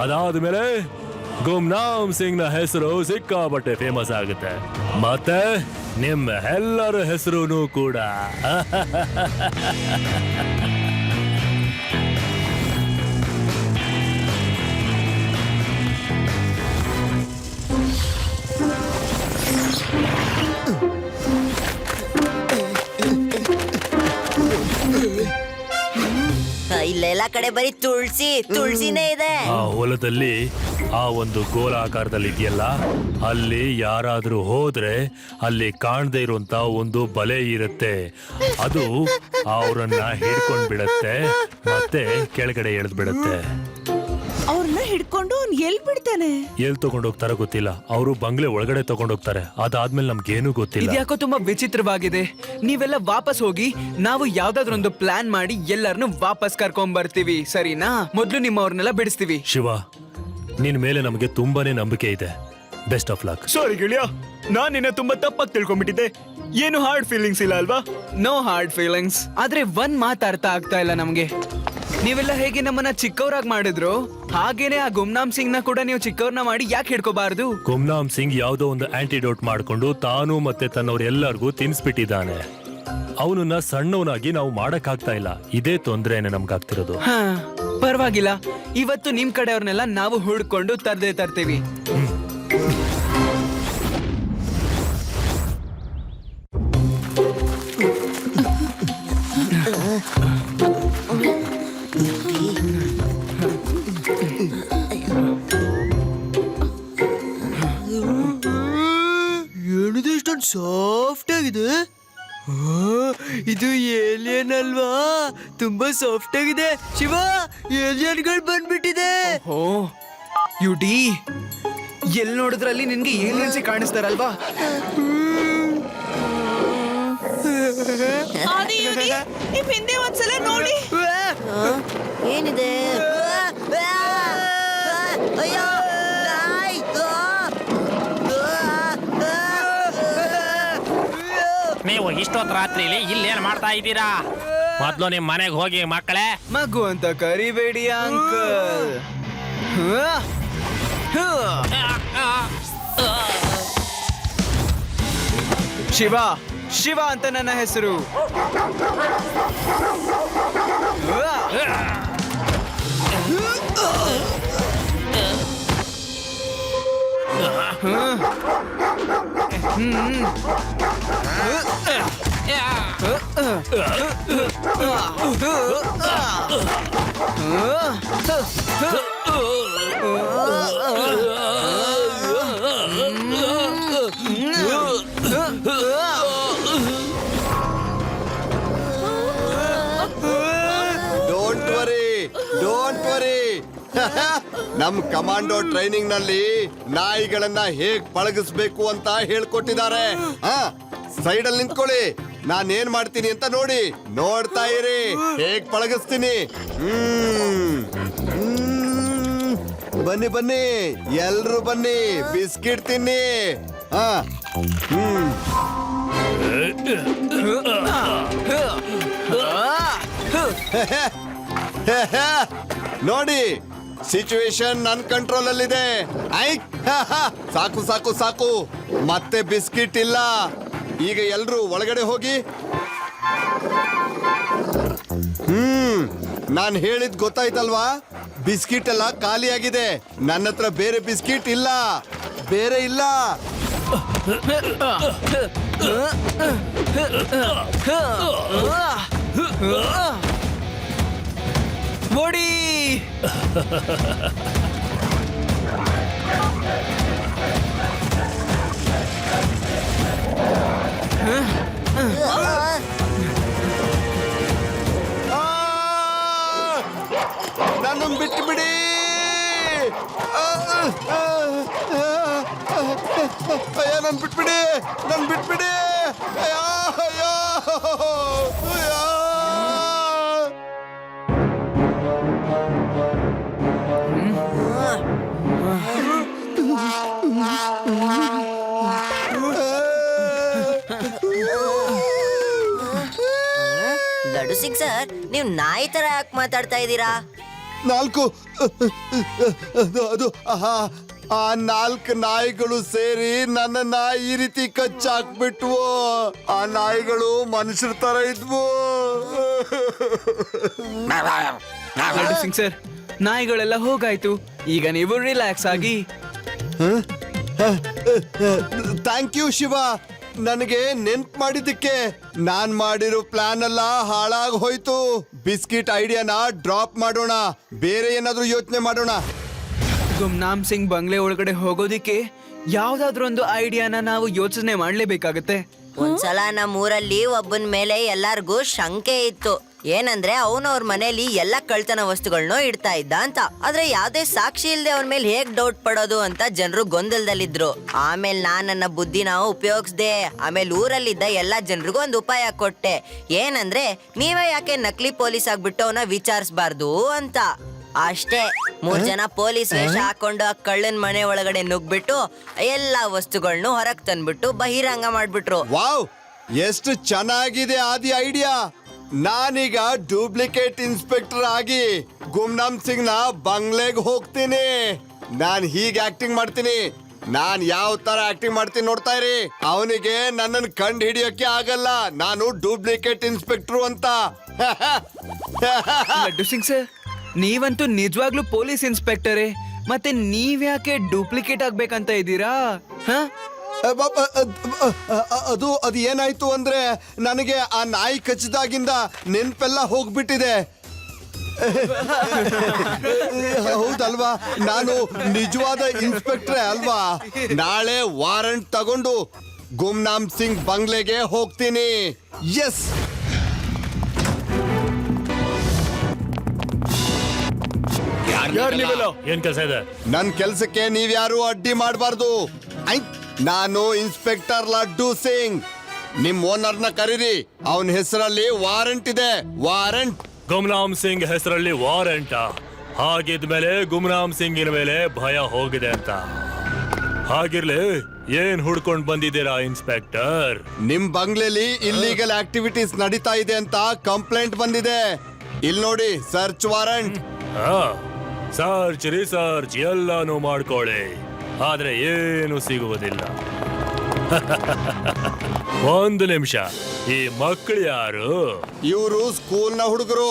ಅದಾದ ಮೇಲೆ ಗುಮ್ನಾಮ್ ಸಿಂಗ್ ನ ಹೆಸರು ಸಿಕ್ಕಾಪಟ್ಟೆ ಫೇಮಸ್ ಆಗುತ್ತೆ, ಮತ್ತೆ ನಿಮ್ಮ ಎಲ್ಲರ ಹೆಸರು ಕೂಡ. ಇಲ್ಲೆಲ್ಲ ಕಡೆ ಬರೀ ತುಳಸಿನೇ ಇದೆ. ಆ ಹೊಲದಲ್ಲಿ ಆ ಒಂದು ಗೋಲಾಕಾರದಲ್ಲಿ ಇದೆಯಲ್ಲ, ಅಲ್ಲಿ ಯಾರಾದ್ರೂ ಹೋದ್ರೆ ಅಲ್ಲಿ ಕಾಣದೇ ಇರುವಂತ ಒಂದು ಬಲೆ ಇರುತ್ತೆ. ಅದು ಅವರನ್ನ ಹಿಡ್ಕೊಂಡ್ ಬಿಡತ್ತೆ, ಮತ್ತೆ ಕೆಳಗಡೆ ಎಳೆದ್ ಬಿಡತ್ತೆ. ಅವ್ರನ್ನ ಹಿಡ್ಕೊಂಡು ಅವ್ನ್ ಎಲ್ ಬಿಡ್ತಾನೆ? ಎಲ್ ತಗೊಂಡೋಗ್ತಾರ ಗೊತ್ತಿಲ್ಲ. ಅವರು ಬಂಗ್ಲೆ ಒಳಗಡೆ ತಗೊಂಡೋಗ್ತಾರೆ. ಅದಾದ್ಮೇಲೆ ನಮ್ಗೇನು ಗೊತ್ತಿಲ್ಲ. ಇದ್ಯಾಕೋ ತುಂಬಾ ವಿಚಿತ್ರವಾಗಿದೆ. ನೀವೆಲ್ಲ ವಾಪಸ್ ಹೋಗಿ, ನಾವು ಯಾವ್ದಾದ್ರೊಂದು ಪ್ಲಾನ್ ಮಾಡಿ ಎಲ್ಲರನ್ನು ವಾಪಸ್ ಕರ್ಕೊಂಡ್ ಬರ್ತೀವಿ, ಸರಿನಾ? ಮೊದ್ಲು ನಿಮ್ಮವ್ರನ್ನೆಲ್ಲ ಬಿಡಿಸ್ತೀವಿ. ಶಿವ, ನಿನ್ ಮೇಲೆ ನಮಗೆ ತುಂಬಾನೇ ನಂಬಿಕೆ ಇದೆ. Best of luck. ಸಾರಿ ಗೆಳೆಯ, ನಾನ್ ನಿನ್ನ ತುಂಬಾ ತಪ್ಪಾಗಿ ತಿಳ್ಕೊಂಡ್ಬಿಟ್ಟಿದ್ದೆ. ಏನು ಹಾರ್ಡ್ ಫೀಲಿಂಗ್ಸ್ ಇಲ್ಲ ಅಲ್ವಾ? No hard feelings. ಆದ್ರೆ ಒಂದ್ ಮಾತು ಅರ್ಥ ಆಗ್ತಾ ಇಲ್ಲ ನಮ್ಗೆ. ನೀವೆಲ್ಲ ಹೇಗೆ ನಮ್ಮನ್ನ ಚಿಕ್ಕವರಾಗಿ ಮಾಡಿದ್ರು, ಹಾಗೇನೆ ಆ ಗುಮ್ನಾಮ್ ಸಿಂಗ್ ನ ಕೂಡ ನೀವು ಚಿಕ್ಕವ್ರನ್ನ ಮಾಡಿ ಯಾಕೆ ಹಿಡ್ಕೋಬಾರ್ದು? ಗುಮ್ನಾಮ್ ಸಿಂಗ್ ಯಾವುದೋ ಒಂದು ಆಂಟಿಡೋಟ್ ಮಾಡ್ಕೊಂಡು ತಾನು ಮತ್ತೆ ತನ್ನವ್ರೆಲ್ಲರಿಗೂ ತಿನ್ಸ್ಬಿಟ್ಟಿದ್ದಾನೆ. ಅವನನ್ನ ಸಣ್ಣವನಾಗಿ ನಾವು ಮಾಡಕ್ಕಾಗ್ತಾ ಇಲ್ಲ. ಇದೇ ತೊಂದ್ರೆನೆ ನಮ್ಗಾಗ್ತಿರೋದು. ಹಾ, ಪರವಾಗಿಲ್ಲ. ಇವತ್ತು ನಿಮ್ ಕಡೆಯವ್ರನ್ನೆಲ್ಲ ನಾವು ಹುಡ್ಕೊಂಡು ತರ್ತೀವಿ. ಏನಿದೆ ಇಷ್ಟೊಂದು ಸಾಫ್ಟ್ ಆಗಿದೆ? ಇದು ಏಲಿಯನ್ ಅಲ್ವಾ? ತುಂಬಾ ಸಾಫ್ಟ್ ಆಗಿದೆ. ಶಿವ, ಏಲಿಯನ್ಗಳು ಬಂದ್ಬಿಟ್ಟಿದೆ. ಓ ಯುಡಿ, ಎಲ್ಲಿ ನೋಡಿದ್ರಲ್ಲಿ ನಿನ್ಗೆ ಏಲಿಯನ್ಸ್ ಕಾಣಿಸ್ತಾರಲ್ವಾ? ಆದಿ, ಯುಡಿ, ನಿಮ್ ಹಿಂದೆ ಒಂದ್ಸಲ ನೋಡಿ. ಏನಿದೆ? ಅಯ್ಯೋ, ನಾಯಿ! ನೀವು ಇಷ್ಟೊತ್ತು ರಾತ್ರಿಲಿ ಇಲ್ಲೇನ್ ಮಾಡ್ತಾ ಇದ್ದೀರಾ? ಮೊದ್ಲು ನಿಮ್ ಮನೆಗೆ ಹೋಗಿ ಮಕ್ಕಳೇ. ಮಗು ಅಂತ ಕರಿಬೇಡಿ ಅಂಕಲ್. ಶಿವ, ಶಿವ ಅಂತ ನನ್ನ ಹೆಸರು. Don't worry. ನಮ್ ಕಮಾಂಡೋ ಟ್ರೈನಿಂಗ್ ನಲ್ಲಿ ನಾಯಿಗಳನ್ನ ಹೇಗ್ ಪಳಗಿಸ್ಬೇಕು ಅಂತ ಹೇಳ್ಕೊಟ್ಟಿದ್ದಾರೆ. ಸೈಡ್ ಅಲ್ಲಿ ನಿಂತ್ಕೊಳ್ಳಿ, ನಾನ್ ಏನ್ ಮಾಡ್ತೀನಿ ಅಂತ ನೋಡ್ತಾ ಇರಿ. ಹೇಗ್ ಪಳಗಿಸ್ತೀನಿ. ಬನ್ನಿ ಎಲ್ರು ಬನ್ನಿ, ಬಿಸ್ಕಿಟ್ ತಿನ್ನಿ. ನೋಡಿ, ಸಿಚುವೇಶನ್ ನನ್ ಕಂಟ್ರೋಲ್ ಅಲ್ಲಿದೆ. ಸಾಕು, ಮತ್ತೆ ಬಿಸ್ಕಿಟ್ ಇಲ್ಲ. ಈಗ ಎಲ್ರು ಒಳಗಡೆ ಹೋಗಿ. ನಾನ್ ಹೇಳಿದ್ ಗೊತ್ತಾಯ್ತಲ್ವಾ? ಬಿಸ್ಕಿಟ್ ಎಲ್ಲ ಖಾಲಿಯಾಗಿದೆ. ನನ್ನ ಹತ್ರ ಬೇರೆ ಬಿಸ್ಕಿಟ್ ಇಲ್ಲ. ಓಡಿ! ನನ್ನ ಬಿಟ್ಟು ಬಿಡಿ. ಅಯ್ಯ, ನನ್ ಬಿಟ್ಬಿಡಿ. ಅಯ್ಯೋ. ಲಡ್ಡು ಸಿಂಗ್ ಸರ್, ನೀವು ನಾಯಿ ತರ ಯಾಕೆ ಮಾತಾಡ್ತಾ ಇದ್ದೀರಾ? 4 ಅದು ಆ 4 ನಾಯಿಗಳು ಸೇರಿ ನನ್ನನ್ನ ಈ ರೀತಿ ಕಚ್ಚಾಕ್ಬಿಟ್ವು. ಆ ನಾಯಿಗಳು ಮನುಷ್ಯರ ತರ ಇದ್ವು. ಲಡ್ಡು ಸಿಂಗ್ ಸರ್, ನಾಯಿಗಳೆಲ್ಲ ಹೋಗಾಯ್ತು. ಈಗ ನೀವು ರಿಲ್ಯಾಕ್ಸ್ ಆಗಿ. ಥ್ಯಾಂಕ್ ಯು ಶಿವ, ನನಗೆ ನೆನ್ಪ್ ಮಾಡಿದ್ದಕ್ಕೆ. ನಾನ್ ಮಾಡಿರೋ ಪ್ಲಾನ್ ಎಲ್ಲ ಹಾಳಾಗ್ ಹೋಯ್ತು. ಬಿಸ್ಕಿಟ್ ಐಡಿಯಾನ ಡ್ರಾಪ್ ಮಾಡೋಣ, ಬೇರೆ ಏನಾದ್ರೂ ಯೋಚನೆ ಮಾಡೋಣ. ಗುಮ್ನಾಮ್ ಸಿಂಗ್ ಬಂಗ್ಲೆ ಒಳಗಡೆ ಹೋಗೋದಿಕ್ಕೆ ಯಾವ್ದಾದ್ರು ಒಂದು ಐಡಿಯಾನ ನಾವು ಯೋಚನೆ ಮಾಡ್ಲೇಬೇಕಾಗತ್ತೆ. ಒಂದ್ಸಲ ನಮ್ಮೂರಲ್ಲಿ ಒಬ್ಬನ ಮೇಲೆ ಎಲ್ಲಾರ್ಗೂ ಶಂಕೆ ಇತ್ತು. ಏನಂದ್ರೆ ಅವನವ್ರ ಮನೇಲಿ ಎಲ್ಲ ಕಳ್ತನ ವಸ್ತುಗಳನ್ನೂ ಇಡ್ತಾ ಇದ್ದ ಅಂತ. ಆದ್ರೆ ಯಾವ್ದೇ ಸಾಕ್ಷಿ ಇಲ್ದೆ ಅವನ ಮೇಲೆ ಹೇಗ್ ಡೌಟ್ ಪಡೋದು ಅಂತ ಜನರು ಗೊಂದಲದಲ್ಲಿದ್ರು. ಆಮೇಲೆ ನನ್ನ ಬುದ್ಧಿನ ಉಪಯೋಗಿಸ್ದೆ. ಆಮೇಲೆ ಊರಲ್ಲಿದ್ದ ಎಲ್ಲಾ ಜನರಿಗೂ ಒಂದು ಉಪಾಯ ಕೊಟ್ಟೆ. ಏನಂದ್ರೆ ನೀವೇ ಯಾಕೆ ನಕಲಿ ಪೊಲೀಸ್ ಆಗ್ಬಿಟ್ಟು ಅವನ ವಿಚಾರಿಸಬಾರ್ದು ಅಂತ. ಅಷ್ಟೇ, 3 ಜನ ಪೊಲೀಸ್ ವೇಷ ಹಾಕೊಂಡು ಆ ಕಳ್ಳನ್ ಮನೆ ಒಳಗಡೆ ನುಗ್ಬಿಟ್ಟು ಎಲ್ಲಾ ವಸ್ತುಗಳನ್ನೂ ಹೊರಗ್ ತಂದ್ಬಿಟ್ಟು ಬಹಿರಂಗ ಮಾಡ್ಬಿಟ್ರು. ವಾವ್, ಎಷ್ಟು ಚೆನ್ನಾಗಿದೆ ಆದಿ ಐಡಿಯಾ. ನಾನೀಗ ಡೂಪ್ಲಿಕೇಟ್ ಇನ್ಸ್ಪೆಕ್ಟರ್ ಆಗಿ ಗುಮ್ನಾಮ್ ಸಿಂಗ್ ನ ಬಂಗ್ಲೆಗ್ ಹೋಗ್ತೀನಿ. ನಾನ್ ಹೀಗೆ ಆಕ್ಟಿಂಗ್ ಮಾಡ್ತೀನಿ. ನಾನ್ ಯಾವ ತರ ಆಕ್ಟಿಂಗ್ ಮಾಡ್ತೀನಿ ನೋಡ್ತಾ ಇರಿ. ಅವನಿಗೆ ನನ್ನನ್ನು ಕಂಡು ಹಿಡಿಯೋಕೆ ಆಗಲ್ಲ, ನಾನು ಡೂಪ್ಲಿಕೇಟ್ ಇನ್ಸ್ಪೆಕ್ಟರ್ ಅಂತ. ಲಡ್ಡು ಸಿಂಗ್ ಸರ್, ನೀವಂತೂ ನಿಜವಾಗ್ಲೂ ಪೊಲೀಸ್ ಇನ್ಸ್ಪೆಕ್ಟರೇ. ಮತ್ತೆ ನೀವ್ಯಾಕೆ ಡೂಪ್ಲಿಕೇಟ್ ಆಗ್ಬೇಕಂತ ಇದ್ದೀರಾ? ಅದು ಏನಾಯ್ತು ಅಂದ್ರೆ, ನನಗೆ ಆ ನಾಯಿ ಕಚ್ಚಿದಾಗಿಂದ ನೆನ್ಪೆಲ್ಲ ಹೋಗ್ಬಿಟ್ಟಿದೆ. ಹೌದಲ್ವಾ, ನಾನು ನಿಜವಾದ ಇನ್ಸ್ಪೆಕ್ಟ್ರೇ ಅಲ್ವಾ. ನಾಳೆ ವಾರಂಟ್ ತಗೊಂಡು ಗುಮ್ನಾಮ್ ಸಿಂಗ್ ಬಂಗ್ಲೆಗೆ ಹೋಗ್ತೀನಿ. ಎಸ್, ಏನ್ ಕೆಲಸ ಇದೆ? ನನ್ ಕೆಲ್ಸಕ್ಕೆ ನೀವ್ಯಾರು ಅಡ್ಡಿ ಮಾಡಬಾರ್ದು. ನಾನು ಇನ್ಸ್ಪೆಕ್ಟರ್ ಲಡ್ಡು ಸಿಂಗ್. ನಿಮ್ ಓನರ್ನ ಕರೀರಿ, ಅವನ ಹೆಸರಲ್ಲಿ ವಾರಂಟ್ ಇದೆ. ವಾರಂಟ್. ಗುಮ್ನಾಮ್ ಸಿಂಗ್ ಹೆಸರಲ್ಲಿ ವಾರಂಟ್. ಹಾಗಿದ್ಮೇಲೆ ಗುಮ್ನಾಮ್ ಸಿಂಗಿನ ಮೇಲೆ ಭಯ ಹೋಗಿದೆ ಅಂತ. ಹಾಗಿರ್ಲಿ, ಏನ್ ಹುಡ್ಕೊಂಡ್ ಬಂದಿದ್ದೀರಾ ಇನ್ಸ್ಪೆಕ್ಟರ್? ನಿಮ್ ಬಂಗ್ಲೆಲಿ ಇಲ್ಲಿಗಲ್ ಆಕ್ಟಿವಿಟೀಸ್ ನಡೀತಾ ಇದೆ ಅಂತ ಕಂಪ್ಲೇಂಟ್ ಬಂದಿದೆ. ಇಲ್ಲಿ ನೋಡಿ, ಸರ್ಚ್ ವಾರಂಟ್. ಸರ್ಚ್ ರಿಸರ್ಚ್ ಎಲ್ಲಾನು ಮಾಡ್ಕೊಳ್ಳಿ, ಆದ್ರೆ ಏನು ಸಿಗುವುದಿಲ್ಲ. ಒಂದು ನಿಮಿಷ, ಈ ಮಕ್ಕಳು ಯಾರು? ಇವರು ಸ್ಕೂಲ್ನ ಹುಡುಗರು.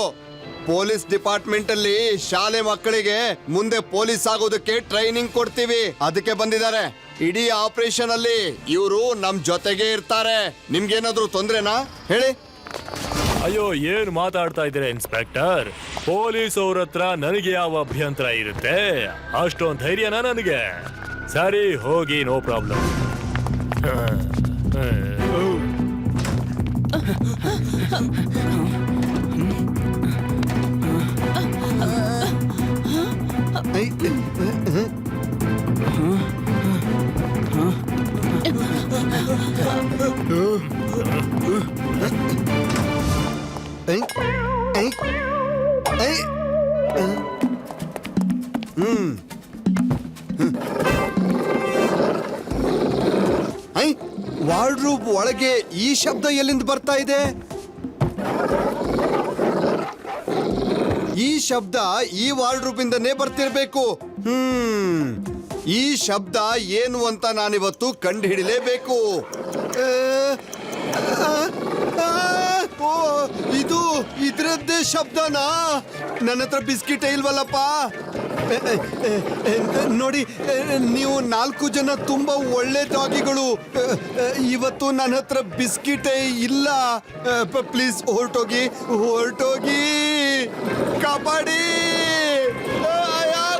ಪೊಲೀಸ್ ಡಿಪಾರ್ಟ್ಮೆಂಟ್ ಅಲ್ಲಿ ಶಾಲೆ ಮಕ್ಕಳಿಗೆ ಮುಂದೆ ಪೊಲೀಸ್ ಆಗೋದಕ್ಕೆ ಟ್ರೈನಿಂಗ್ ಕೊಡ್ತೀವಿ, ಅದಕ್ಕೆ ಬಂದಿದ್ದಾರೆ. ಇಡೀ ಆಪರೇಷನ್ ಅಲ್ಲಿ ಇವರು ನಮ್ ಜೊತೆಗೆ ಇರ್ತಾರೆ. ನಿಮ್ಗೇನಾದ್ರೂ ತೊಂದ್ರೆನಾ ಹೇಳಿ? ಅಯ್ಯೋ, ಏನ್ ಮಾತಾಡ್ತಾ ಇದ್ದೀರಾ ಇನ್ಸ್ಪೆಕ್ಟರ್? ಪೊಲೀಸ್ ಅವ್ರ ಹತ್ರ ನನಗೆ ಯಾವ ಅಭ್ಯಂತರ ಇರುತ್ತೆ? ಅಷ್ಟೊಂದು ಧೈರ್ಯನಾ ನನಗೆ? ಸರಿ, ಹೋಗಿ, ನೋ ಪ್ರಾಬ್ಲಮ್. ವಾರ್ಡ್ರೂಬ್ ಒಳಗೆ ಈ ಶಬ್ದ ಎಲ್ಲಿಂದ ಬರ್ತಾ ಇದೆ? ಈ ಶಬ್ದ ಈ ವಾರ್ಡ್ರೂಬ್ ಇಂದನೇ ಬರ್ತಿರ್ಬೇಕು. ಈ ಶಬ್ದ ಏನು ಅಂತ ನಾನಿವತ್ತು ಕಂಡು ಹಿಡಿಲೇಬೇಕು. ಇದು ಇದ್ರದ್ದೇ ಶಬ್ದನಾ? ನನ್ನ ಹತ್ರ ಬಿಸ್ಕಿಟ್ ಇಲ್ವಲ್ಲಪ್ಪ. ನೋಡಿ, ನೀವು 4 ಜನ ತುಂಬಾ ಒಳ್ಳೆ ಡಾಗಿಗಳು. ಇವತ್ತು ನನ್ನ ಹತ್ರ ಬಿಸ್ಕಿಟೇ ಇಲ್ಲ. ಪ್ಲೀಸ್ ಹೊರಟೋಗಿ, ಕಾಪಾಡಿ,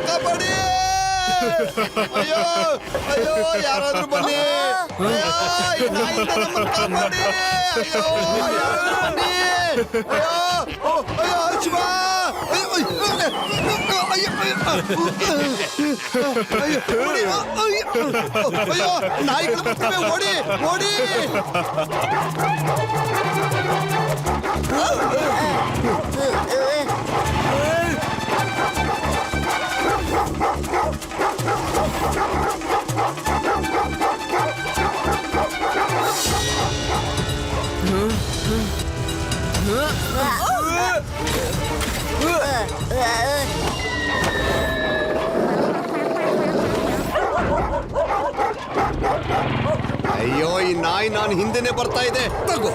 ಕಾಪಾಡಿ. ಅಯ್ಯೋ ಅಯ್ಯೋ, ಯಾರಾದ್ರೂ ಬನ್ನಿ. ಕಾಪಾಡಿ, ಅಯ್ಯೋ, ಯಾರಾದ್ರೂ ಬನ್ನಿ. ಅಯ್ಯೋ ಶಿವ, ಅಯ್ಯೋ, ನಾಯಿಗಳು ಬರ್ತವೆ, ಓಡಿ ಓಡಿ. ಅಯ್ಯೋ ಈ ನಾಯಿ ನಾನು ಹಿಂದೆನೆ ಬರ್ತಾ ಇದೆ ತಗೋ.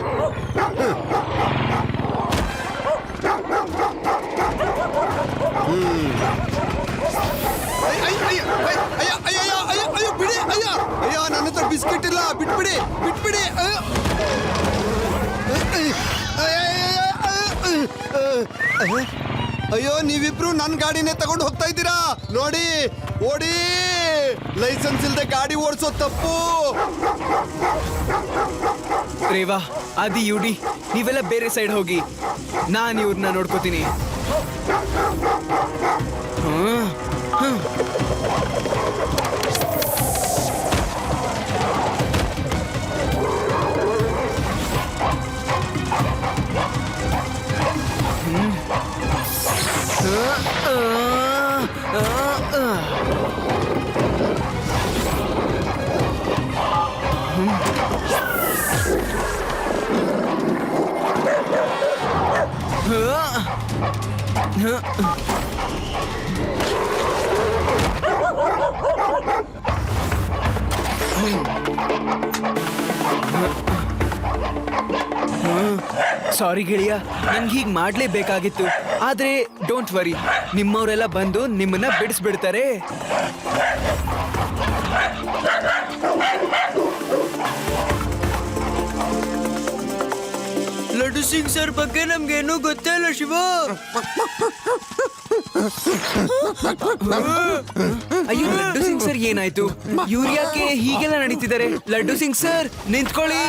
ಅಯ್ಯೋ ಬಿಡಿ ಅಯ್ಯೋ ಅಯ್ಯೋ ನನ್ನ ಹತ್ರ ಬಿಸ್ಕೆಟ್ ಇಲ್ಲ ಬಿಟ್ಬಿಡಿ ಬಿಟ್ಬಿಡಿ ಅಯ್ಯೋ ನೀವಿಬ್ರು ನನ್ನ ಗಾಡಿನೇ ತಗೊಂಡು ಹೋಗ್ತಾ ಇದ್ದೀರಾ ನೋಡಿ ಓಡಿ ಲೈಸೆನ್ಸ್ ಇಲ್ಲದೆ ಗಾಡಿ ಓಡಿಸೋ ತಪ್ಪು. ರೇವಾ ಆದಿ ಯುಡಿ ನೀವೆಲ್ಲ ಬೇರೆ ಸೈಡ್ ಹೋಗಿ, ನಾನು ಇವ್ರನ್ನ ನೋಡ್ಕೋತೀನಿ. ಸಾರಿ ಗೆಳೆಯ, ನಂಗೆ ಹೀಗೆ ಮಾಡ್ಲೇಬೇಕಾಗಿತ್ತು. ಆದ್ರೆ ಡೋಂಟ್ ವರಿ, ನಿಮ್ಮವರೆಲ್ಲ ಬಂದು ನಿಮ್ಮನ್ನ ಬಿಡಿಸ್ಬಿಡ್ತಾರೆ. ಲಡ್ಡು ಸಿಂಗ್ ಸರ್ ಬಗ್ಗೆ ನಮ್ಗೇನು ಗೊತ್ತೇ ಇಲ್ಲ ಶಿವ. ಅಯ್ಯೋ ಲಡ್ಡು ಸಿಂಗ್ ಸರ್ ಏನಾಯ್ತು? ಇವ್ರು ಯಾಕೆ ಹೀಗೆಲ್ಲ ನಡೀತಿದ್ದಾರೆ? ಲಡ್ಡು ಸಿಂಗ್ ಸರ್ ನಿಂತ್ಕೊಳ್ಳಿ.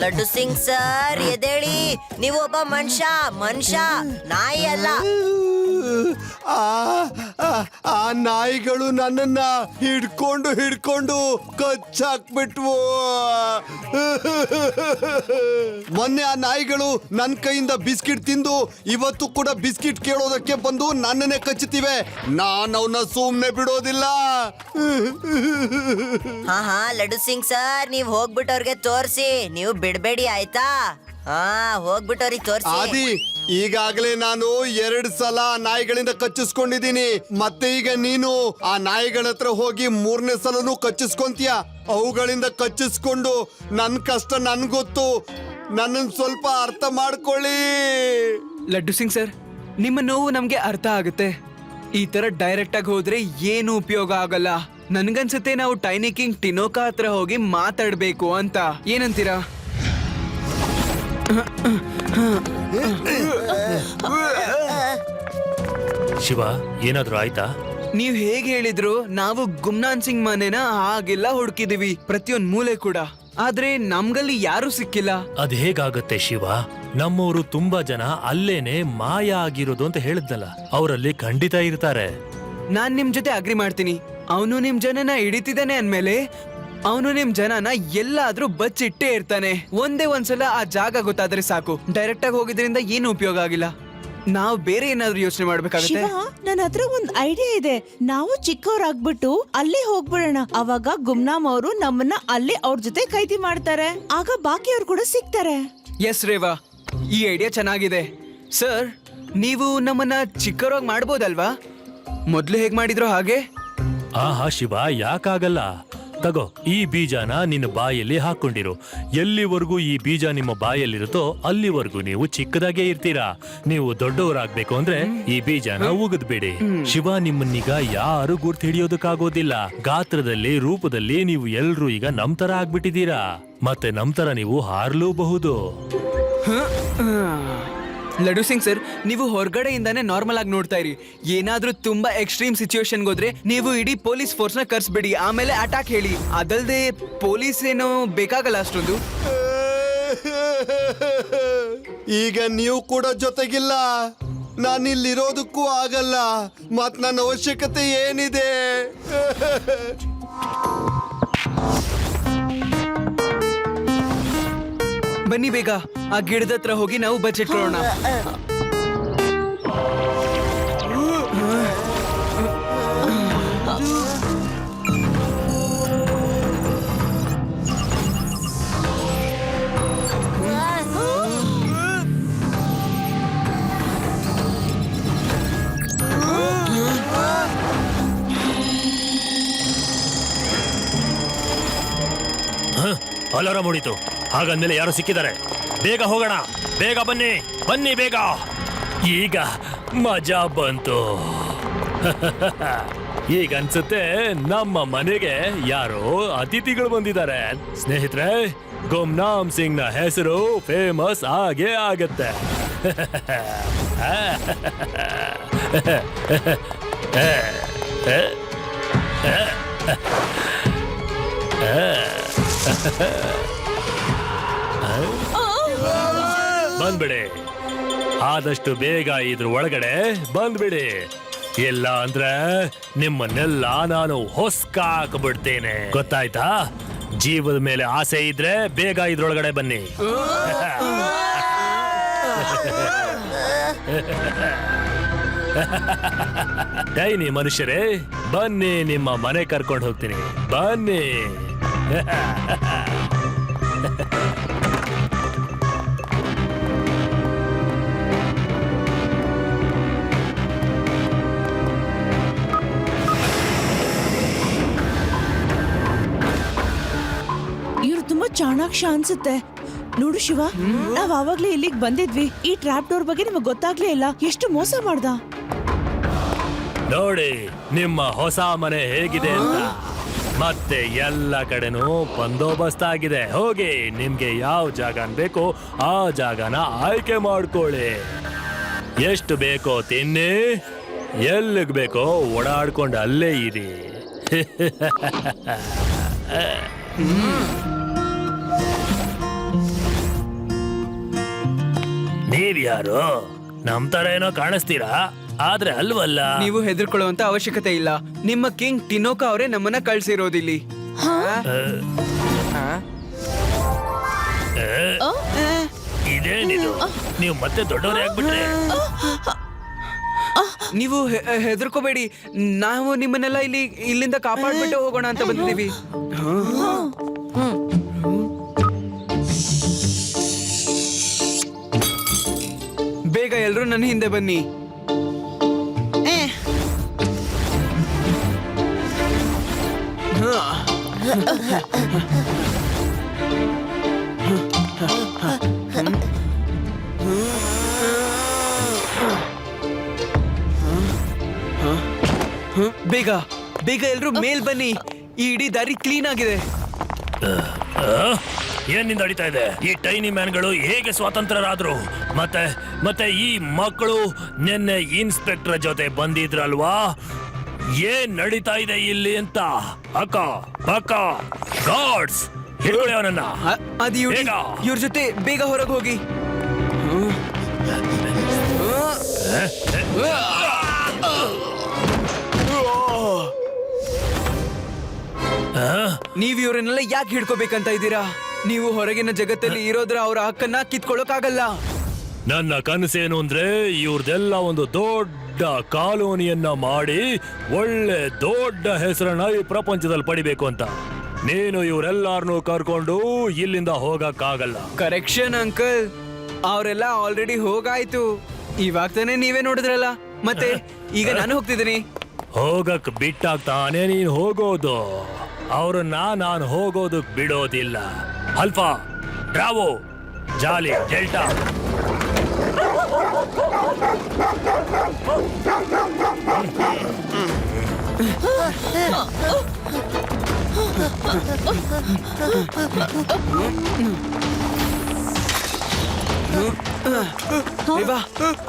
ಲಡ್ಡು ಸಿಂಗ್ ಸರ್ ಎದೇಳಿ, ನೀವು ಒಬ್ಬ ಮನುಷ್ಯ ನಾಯಿ ಅಲ್ಲ. ಆ ನಾಯಿಗಳು ನನ್ನನ್ನ ಹಿಡ್ಕೊಂಡು ಕಚ್ಚಾಕ್ಬಿಟ್ವು. ಮೊನ್ನೆ ಆ ನಾಯಿಗಳು ನನ್ನ ಕೈಯಿಂದ ಬಿಸ್ಕಿಟ್ ತಿಂದು ಇವತ್ತು ಕೂಡ ಬಿಸ್ಕಿಟ್ ಕೇಳೋದಕ್ಕೆ ಬಂದು ನನ್ನನ್ನೇ ಕಚ್ಚುತ್ತಿವೆ. ನಾನು ಅವನ್ನ ಸುಮ್ನೆ ಬಿಡೋದಿಲ್ಲ. ಹಾ ಲಡ್ಡು ಸಿಂಗ್ ಸರ್, ನೀವ್ ಹೋಗ್ಬಿಟ್ಟವ್ರಿಗೆ ತೋರ್ಸಿ, ನೀವು ಬಿಡ್ಬೇಡಿ ಆಯ್ತಾ? ಹೋಗ್ಬಿಟ್ಟವ್ರಿಗೆ ತೋರ್ಸಿ. ಆದಿ, ಈಗಾಗಲೇ ನಾನು 2 ಸಲ ನಾಯಿಗಳಿಂದ ಕಚ್ಚಿಸ್ಕೊಂಡಿದ್ದೀನಿ. ಮತ್ತೆ ಈಗ ನೀನು ಆ ನಾಯಿಗಳ ಹತ್ರ ಹೋಗಿ 3ನೇ ಸಲನೂ ಕಚ್ಚಿಸ್ಕೊಂತೀಯ. ಅವುಗಳಿಂದ ಕಚ್ಚಿಸ್ಕೊಂಡು ನನ್ನ ಕಷ್ಟ ನನ್ ಗೊತ್ತು. ನನ್ನನ್ನು ಸ್ವಲ್ಪ ಅರ್ಥ ಮಾಡ್ಕೊಳ್ಳಿ. ಲಡ್ಡು ಸಿಂಗ್ ಸರ್, ನಿಮ್ಮ ನೋವು ನಮ್ಗೆ ಅರ್ಥ ಆಗುತ್ತೆ. ಈ ತರ ಡೈರೆಕ್ಟ್ ಆಗಿ ಹೋದ್ರೆ ಏನು ಉಪಯೋಗ ಆಗಲ್ಲ. ನನ್ಗನ್ಸುತ್ತೆ ನಾವು ಟೈನಿ ಕಿಂಗ್ ಟಿನೋಕಾ ಹತ್ರ ಹೋಗಿ ಮಾತಾಡ್ಬೇಕು ಅಂತ. ಏನಂತೀರಾ? ಶಿವ, ಏನಾದ್ರೂ ಆಯ್ತಾ? ನೀವ್ ಹೇಗ್ ಹೇಳಿದ್ರು, ನಾವು ಗುಮ್ನಾನ್ ಸಿಂಗ್ ಮನೆನ ಹಾಗೆಲ್ಲ ಹುಡುಕಿದೀವಿ, ಪ್ರತಿಯೊಂದ್ ಮೂಲೆ ಕೂಡ. ಆದ್ರೆ ನಮ್ಗಲ್ಲಿ ಯಾರು ಸಿಕ್ಕಿಲ್ಲ. ಅದ್ ಹೇಗಾಗತ್ತೆ ಶಿವ? ನಮ್ಮವರು ತುಂಬಾ ಜನ ಅಲ್ಲೇನೆ ಮಾಯ ಆಗಿರೋದು ಅಂತ ಹೇಳಿದ್ನಲ್ಲ, ಅವರಲ್ಲಿ ಖಂಡಿತ ಇರ್ತಾರೆ. ನಾನ್ ನಿಮ್ ಜೊತೆ ಅಗ್ರಿ ಮಾಡ್ತೀನಿ. ಅವನು ನಿಮ್ ಜನನ ಹಿಡಿತಿದ್ದಾನೆ ಅಂದ್ಮೇಲೆ ಅವನು ನಿಮ್ ಜನನ ಎಲ್ಲಾದ್ರೂ ಬಚ್ಚಿಟ್ಟೇ ಇರ್ತಾನೆ. ಒಂದ್ಸಲ ಆ ಜಾಗ ಗೊತ್ತಾದ್ರೆ ಸಾಕು. ಡೈರೆಕ್ಟ್ ಆಗಿ ಹೋಗಿದ್ರಿಂದ ಏನು ಉಪಯೋಗ ಆಗಿಲ್ಲ. ನಾವು ಬೇರೆ ಏನಾದ್ರೂ ಯೋಚನೆ ಮಾಡ್ಬೇಕಾಗತ್ತೆ. ನನ್ನ ಹತ್ರ ಒಂದ್ ಐಡಿಯಾ ಇದೆ. ನಾವು ಚಿಕ್ಕವರಾಗ್ಬಿಟ್ಟು ಅಲ್ಲೇ ಹೋಗ್ಬಿಡೋಣ. ಅವಾಗ ಗುಮ್ನಾಮ್ ಅವರು ನಮ್ಮನ್ನ ಅಲ್ಲೇ ಅವ್ರ ಜೊತೆ ಕೈದಿ ಮಾಡ್ತಾರೆ. ಆಗ ಬಾಕಿಯವ್ರು ಕೂಡ ಸಿಗ್ತಾರೆ. ಎಸ್ ರೇವಾ, ಈ ಐಡಿಯಾ ಚೆನ್ನಾಗಿದೆ. ಸರ್, ನೀವು ನಮ್ಮನ್ನ ಚಿಕ್ಕವರಾಗಿ ಮಾಡ್ಬೋದಲ್ವಾ? ಮೊದ್ಲು ಹೇಗ್ ಮಾಡಿದ್ರು ಹಾಗೆ? ಆಹಾ ಶಿವ, ಯಾಕಾಗಲ್ಲ. ತಗೋ, ಈ ಬೀಜನ ನಿನ್ನ ಬಾಯಲ್ಲಿ ಹಾಕೊಂಡಿರು. ಎಲ್ಲಿವರೆಗೂ ಈ ಬೀಜ ನಿಮ್ಮ ಬಾಯಲ್ಲಿರುತ್ತೋ ಅಲ್ಲಿವರೆಗೂ ನೀವು ಚಿಕ್ಕದಾಗೇ ಇರ್ತೀರಾ. ನೀವು ದೊಡ್ಡವರಾಗ್ಬೇಕು ಅಂದ್ರೆ ಈ ಬೀಜನ ಉಗಿದ್ಬಿಡಿ. ಶಿವ, ನಿಮ್ಮನ್ನೀಗ ಯಾರು ಗುರ್ತು ಹಿಡಿಯೋದಕ್ಕಾಗೋದಿಲ್ಲ. ಗಾತ್ರದಲ್ಲಿ, ರೂಪದಲ್ಲಿ ನೀವು ಎಲ್ರೂ ಈಗ ನಮ್ ತರ ಆಗ್ಬಿಟ್ಟಿದ್ದೀರಾ. ಮತ್ತೆ ನಮ್ ತರ ನೀವು ಹಾರ್ಲೂಬಹುದು. ಲಡ್ಡು ಸಿಂಗ್ ಸರ್, ನೀವು ಹೊರಗಡೆಯಿಂದಾನೇ ನಾರ್ಮಲ್ ಆಗಿ ನೋಡ್ತಾ ಇರಿ. ಏನಾದ್ರೂ ತುಂಬಾ ಎಕ್ಸ್ಟ್ರೀಮ್ ಸಿಚುವೇಶನ್ ಹೋದ್ರೆ ನೀವು ಇಡೀ ಪೊಲೀಸ್ ಫೋರ್ಸ್ ನ ಕರ್ಸ್ಬಿಡಿ. ಆಮೇಲೆ ಅಟ್ಯಾಕ್ ಹೇಳಿ. ಅದಲ್ದೆ ಪೊಲೀಸ್ ಏನೋ ಬೇಕಾಗಲ್ಲ ಅಷ್ಟೊಂದು. ಈಗ ನೀವು ಕೂಡ ಜೊತೆಗಿಲ್ಲ. ನಾನಿಲ್ಲಿರೋದಕ್ಕೂ ಆಗಲ್ಲ. ಮತ್ ನನ್ನ ಅವಶ್ಯಕತೆ ಏನಿದೆ? ಬನ್ನಿ ಬೇಗ, ಆ ಗಿಡದ ಹತ್ರ ಹೋಗಿ ನಾವು ಬಚ್ಚಿಟ್ಕೊಳ್ಳೋಣ. ಅಲಾರಾಮ್ ಹೊಡಿತು. ಹಾಗಂದ್ಮೇಲೆ ಯಾರು ಸಿಕ್ಕಿದ್ದಾರೆ. ಬೇಗ ಹೋಗೋಣ, ಬೇಗ ಬನ್ನಿ ಬನ್ನಿ ಬೇಗ. ಈಗ ಮಜಾ ಬಂತು. ಈಗ ಅನ್ಸುತ್ತೆ ನಮ್ಮ ಮನೆಗೆ ಯಾರೋ ಅತಿಥಿಗಳು ಬಂದಿದ್ದಾರೆ. ಸ್ನೇಹಿತರೆ, ಗುಮ್ನಾಮ್ ಸಿಂಗ್ ನ ಹೆಸರು ಫೇಮಸ್ ಆಗೇ ಆಗತ್ತೆ. ಬಂದ್ಬಿಡಿ, ಆದಷ್ಟು ಬೇಗ ಇದ್ರ ಒಳಗಡೆ ಬಂದ್ಬಿಡಿ. ಇಲ್ಲ ಅಂದ್ರೆ ನಿಮ್ಮನ್ನೆಲ್ಲ ನಾನು ಹೊಸ್ಕಾಕ್ಬಿಡ್ತೇನೆ, ಗೊತ್ತಾಯ್ತಾ? ಜೀವದ ಮೇಲೆ ಆಸೆ ಇದ್ರೆ ಬೇಗ ಇದ್ರೊಳಗಡೆ ಬನ್ನಿ. ಟೈನಿ ಮನುಷ್ಯರೇ, ಬನ್ನಿ, ನಿಮ್ಮ ಮನೆ ಕರ್ಕೊಂಡು ಹೋಗ್ತೀನಿ, ಬನ್ನಿ. ಇವ್ರು ತುಂಬಾ ಚಾಣಾಕ್ಷ ಅನ್ಸುತ್ತೆ. ನೋಡು ಶಿವ, ನಾವ್ ಆವಾಗ್ಲೇ ಇಲ್ಲಿಗೆ ಬಂದಿದ್ವಿ. ಈ ಟ್ರ್ಯಾಪ್ ಡೋರ್ ಬಗ್ಗೆ ನಿಮಗ್ ಗೊತ್ತಾಗ್ಲೇ ಇಲ್ಲ. ಎಷ್ಟು ಮೋಸ ಮಾಡ್ದ ನೋಡಿ ನಿಮ್ಮ ಹೊಸ ಮನೆ ಹೇಗಿದೆ ಅಂತ. ಮತ್ತೆ ಎಲ್ಲ ಕಡೆನೂ ಬಂದೋಬಸ್ತ್ ಆಗಿದೆ. ಹೋಗಿ, ನಿಮ್ಗೆ ಯಾವ ಜಾಗ ಬೇಕೋ ಆ ಜಾಗನ ಆಯ್ಕೆ ಮಾಡ್ಕೊಳ್ಳಿ. ಎಷ್ಟು ಬೇಕೋ ತಿನ್ನಿ, ಎಲ್ಲಿಗ್ ಬೇಕೋ ಓಡಾಡ್ಕೊಂಡು ಅಲ್ಲೇ ಇರಿ. ನೀವ್ಯಾರು? ನಮ್ ತರ ಏನೋ ಕಾಣಿಸ್ತೀರಾ, ಆದ್ರೆ ಅಲ್ವಲ್ಲ. ನೀವು ಹೆದರ್ಕೊಳ್ಳುವಂತ ಅವಶ್ಯಕತೆ ಇಲ್ಲ. ನಿಮ್ಮ ಕಿಂಗ್ ಟಿನೋಕಾ ಅವರೇ ನಮ್ಮನ್ನ ಕಳ್ಸಿರೋದಿಲ್ಲಿ. ಇದೇನಿದು? ನೀವು ಮತ್ತೆ ದೊಡ್ಡವರೇ ಆಗ್ಬಿಟ್ರೆ. ನೀವು ಹೆದರ್ಕೋಬೇಡಿ, ನಾವು ನಿಮ್ಮನ್ನೆಲ್ಲ ಇಲ್ಲಿಂದ ಕಾಪಾಡ್ಬಿಟ್ಟು ಹೋಗೋಣ ಅಂತ ಬಂದಿದ್ದೀವಿ. ಬೇಗ ಎಲ್ರು ನನ್ನ ಹಿಂದೆ ಬನ್ನಿ. ಬೇಗ ಬೇಗ ಎಲ್ರು ಮೇಲ್ ಬನ್ನಿ. ಈ ಇಡೀ ದಾರಿ ಕ್ಲೀನ್ ಆಗಿದೆ. ಏನಿಂದ ನಡೀತಾ ಇದೆ? ಈ ಟೈನಿ ಮ್ಯಾನ್ಗಳು ಹೇಗೆ ಸ್ವಾತಂತ್ರ್ಯರಾದ್ರು? ಮತ್ತೆ ಈ ಮಕ್ಕಳು ನಿನ್ನೆ ಇನ್ಸ್ಪೆಕ್ಟರ್ ಜೊತೆ ಬಂದಿದ್ರಲ್ವಾ? ಏನ್ ನಡೀತಾ ಇದೆ ಇಲ್ಲಿ ಅಂತ? ಅಕ್ಕ ಗಾರ್ಡ್ಸ್, ಹಿಡ್ಕೊಳ್ಳಿ ಅವನನ್ನ. ಅದು ಇವ್ರ ಜೊತೆ ಬೇಗ ಹೊರಗೆ ಹೋಗಿ. ನೀವ್ ಇವ್ರನ್ನೆಲ್ಲ ಯಾಕೆ ಹಿಡ್ಕೋಬೇಕಂತ ಇದ್ದೀರಾ? ನೀವು ಹೊರಗಿನ ಜಗತ್ತಲ್ಲಿ ಇರೋದ್ರ ಅವ್ರ ಹಕ್ಕನ್ನ ಕಿತ್ಕೊಳ್ಳೋಕಾಗಲ್ಲ. ನನ್ನ ಕನಸೇನು ಅಂದ್ರೆ ಇವ್ರದೆಲ್ಲ ಒಂದು ದೊಡ್ಡ ಕಾಲೋನಿಯನ್ನ ಮಾಡಿ ಒಳ್ಳೆ ದೊಡ್ಡ ಹೆಸರನ್ನ ಈ ಪ್ರಪಂಚದಲ್ಲಿ ಪಡಿಬೇಕು ಅಂತ. ನೀನು ಇವರೆಲ್ಲಾರನ್ನೂ ಕರ್ಕೊಂಡು ಇಲ್ಲಿಂದ ಹೋಗಕ್ಕಾಗಲ್ಲ. ಕರೆಕ್ಷನ್ ಅಂಕಲ್, ಅವರೆಲ್ಲ ಆಲ್ರೆಡಿ ಹೋಗಾಯ್ತು. ಇವಾಗ ತಾನೇ ನೀವೇ ನೋಡಿದ್ರಲ್ಲ. ಮತ್ತೆ ಈಗ ನಾನು ಹೋಗ್ತಿದ್ದೀನಿ. ಹೋಗಕ್ ಬಿಟ್ಟಾಗ್ತಾನೆ ನೀನ್ ಹೋಗೋದು. ಅವ್ರನ್ನ ನಾನು ಹೋಗೋದಕ್ ಬಿಡೋದಿಲ್ಲ. ಅಲ್ಫಾ, ಬ್ರಾವೋ, ಜಾಲಿ, ಡೆಲ್ಟಾ.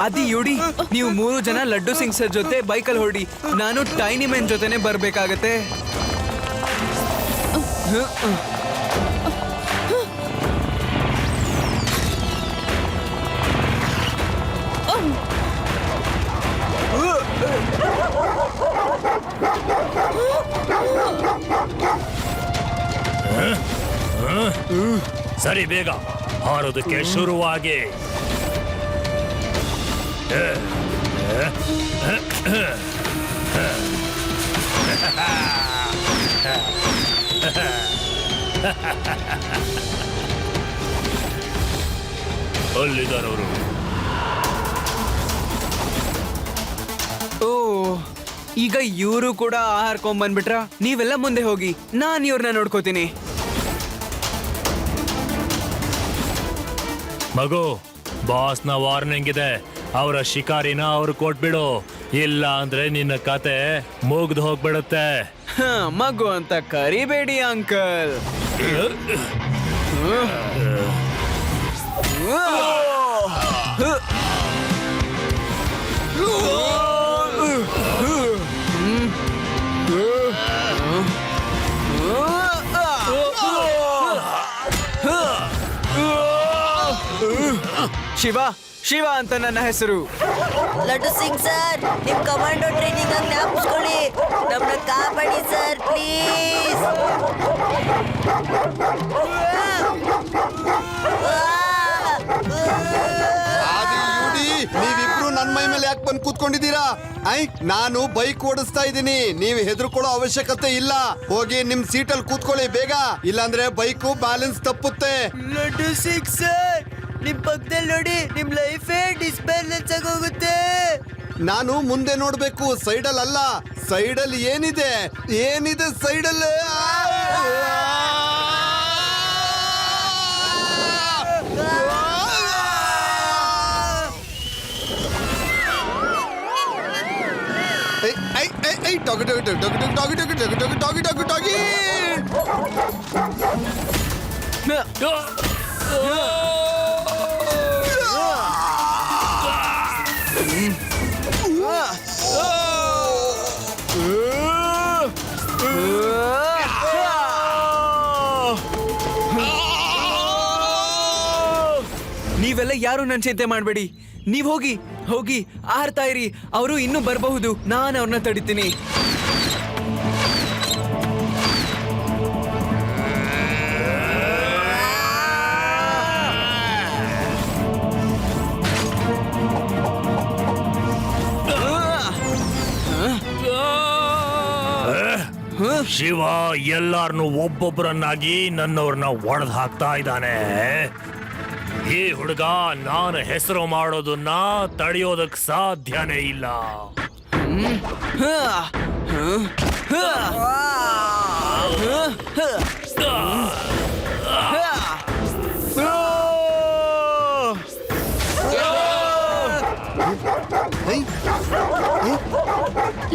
ಅದಿ ಯೋಡಿ, ನೀವು 3 ಜನ ಲಡ್ಡು ಸಿಂಗ್ ಸರ್ ಜೊತೆ ಬೈಕಲ್ಲಿ ಹೊರಡಿ. ನಾನು ಟೈನಿ ಮ್ಯಾನ್ ಜೊತೆನೆ ಬರ್ಬೇಕಾಗತ್ತೆ. ಸರಿ, ಬೇಗ ಹಾರೋದಕ್ಕೆ ಶುರುವಾಗಿ. ಅಲ್ಲಿದ್ದಾರವರು. ಓ, ಈಗ ಇವರು ಕೂಡ ಆಹಾರ ಕೊಂಡ್ಬಂದ್ಬಿಟ್ರ? ನೀವೆಲ್ಲ ಮುಂದೆ ಹೋಗಿ, ನಾನು ಇವ್ರನ್ನ ನೋಡ್ಕೋತೀನಿ. ಮಗು, ಬಾಸ್ನ ವಾರ್ನಿಂಗ್ ಇದೆ, ಅವರ ಶಿಕಾರಿನ ಅವ್ರು ಕೊಟ್ಬಿಡು, ಇಲ್ಲ ಅಂದ್ರೆ ನಿನ್ನ ಕತೆ ಮುಗ್ದು ಹೋಗ್ಬಿಡುತ್ತೆ. ಮಗು ಅಂತ ಕರಿಬೇಡಿ ಅಂಕಲ್. ಶಿವ ಶಿವ ಅಂತ ನನ್ನ ಹೆಸರು. ಲಡ್ಡು ಸಿಂಗ್ ಸರ್, ನಿಮ್ ಕಮಾಂಡೋ ಟ್ರೈನಿಂಗ್ ಆಗಿ ಜ್ಞಾಪಿಸ್ಕೊಳ್ಳಿ, ನಮ್ಮನ್ನ ಕಾಪಾಡಿ ಸರ್ ಪ್ಲೀಸ್. ನೀವಿಬ್ರು ನನ್ ಮೈ ಮೇಲೆ ಯಾಕೆ ಬಂದು ಕೂತ್ಕೊಂಡಿದ್ದೀರಾ? ನಾನು ಬೈಕ್ ಓಡಿಸ್ತಾ ಇದ್ದೀನಿ, ನೀವು ಹೆದರ್ಕೊಳ್ಳೋ ಅವಶ್ಯಕತೆ ಇಲ್ಲ. ಹೋಗಿ ನಿಮ್ ಸೀಟಲ್ಲಿ ಕೂತ್ಕೊಳ್ಳಿ ಬೇಗ, ಇಲ್ಲಾಂದ್ರೆ ಬೈಕು ಬ್ಯಾಲೆನ್ಸ್ ತಪ್ಪುತ್ತೆ. ಲಡ್ಡು ಸಿಂಗ್ ಸರ್, ನಿಮ್ ಪಕ್ಕದಲ್ಲಿ ನೋಡಿ, ನಿಮ್ ಲೈಫೇ ಡಿಸ್ಬ್ಯಾಲೆನ್ಸ್ ಆಗೋಗುತ್ತೆ. ನಾನು ಮುಂದೆ ನೋಡ್ಬೇಕು, ಸೈಡಲ್ ಅಲ್ಲ. ಸೈಡಲ್ ಏನಿದೆ ಏನಿದೆ ಸೈಡಲ್? Doggy doggy doggy doggy doggy doggy doggy doggy doggy doggy. ನೀವೆಲ್ಲ ಯಾರು ನನ್ ಚಿಂತೆ ಮಾಡಬೇಡಿ, ನೀವ್ ಹೋಗಿ ಹೋಗಿ ಆರ್ತಾ ಇರಿ, ಅವರು ಇನ್ನೂ ಬರಬಹುದು, ನಾನು ಅವ್ರನ್ನ ತಡಿತೀನಿ. ಶಿವ ಎಲ್ಲಾರನ್ನು ಒಬ್ಬೊಬ್ಬರನ್ನಾಗಿ ನನ್ನವ್ರನ್ನ ಒಡೆದು ಹಾಕ್ತಾ ಇದ್ದಾನೆ. ಈ ಹುಡುಗ ನಾನು ಹೆಸರು ಮಾಡೋದನ್ನ ತಡೆಯೋದಕ್ ಸಾಧ್ಯನೇ ಇಲ್ಲ.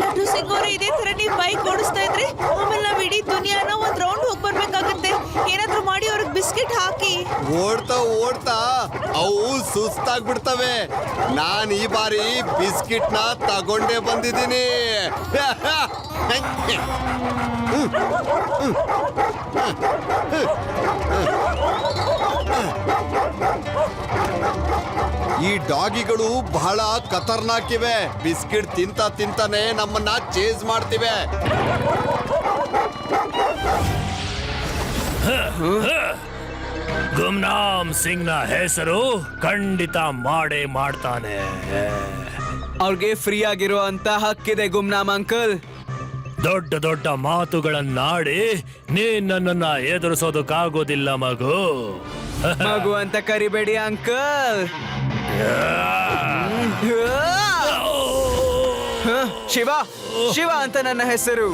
ಲಡ್ಡು ಸಿಂಗ್ ಅವ್ರೆ, ಇದೇ ತರ ನೀವ್ ಬೈಕ್ ಓಡಿಸ್ತಾ ಇದ್ರೆ ಆಮೇಲೆ ನಾವ್ ಇಡೀ ದುನಿಯಾನ ಒಂದ್ ರೌಂಡ್ ಹೋಗ್ ಬರ್ಬೇಕಾಗತ್ತೆ. ಏನಾದ್ರೂ ಮಾಡಿ ಅವ್ರಿಗೆ ಬಿಸ್ಕೆಟ್ ಹಾಕಿ. ಓಡ್ತಾ ಓಡ್ತಾ ಅವು ಸುಸ್ತಾಗ್ಬಿಡ್ತವೆ. ನಾನ್ ಈ ಬಾರಿ ಬಿಸ್ಕಿಟ್ ನ ತಗೊಂಡೇ ಬಂದಿದ್ದೀನಿ. ಈ ಡಾಗಿಗಳು ಬಹಳ ಖತರ್ನಾಕ್ ಇವೆ. ಬಿಸ್ಕಿಟ್ ತಿಂತ ತಿಂತಾನೆ ನಮ್ಮನ್ನ ಚೇಸ್ ಮಾಡ್ತಿವೆ. ಗುಮ್ನಾಮ್ ಸಿಂಗ್ ನ ಹೆಸರು ಖಂಡಿತ ಮಾಡೇ ಮಾಡ್ತಾನೆ. ಅವ್ರಿಗೆ ಫ್ರೀ ಆಗಿರೋ ಅಂತ ಹಕ್ಕಿದೆ ಗುಮ್ನಾಮ್ ಅಂಕಲ್. ದೊಡ್ಡ ದೊಡ್ಡ ಮಾತುಗಳನ್ನಾಡಿ ನೀನ್ ನನ್ನನ್ನ ಎದುರಿಸೋದಕ್ಕಾಗೋದಿಲ್ಲ ಮಗು. ಮಗು ಅಂತ ಕರಿಬೇಡಿ ಅಂಕಲ್. ಶಿವ ಶಿವ ಅಂತ ನನ್ನ ಹೆಸರು.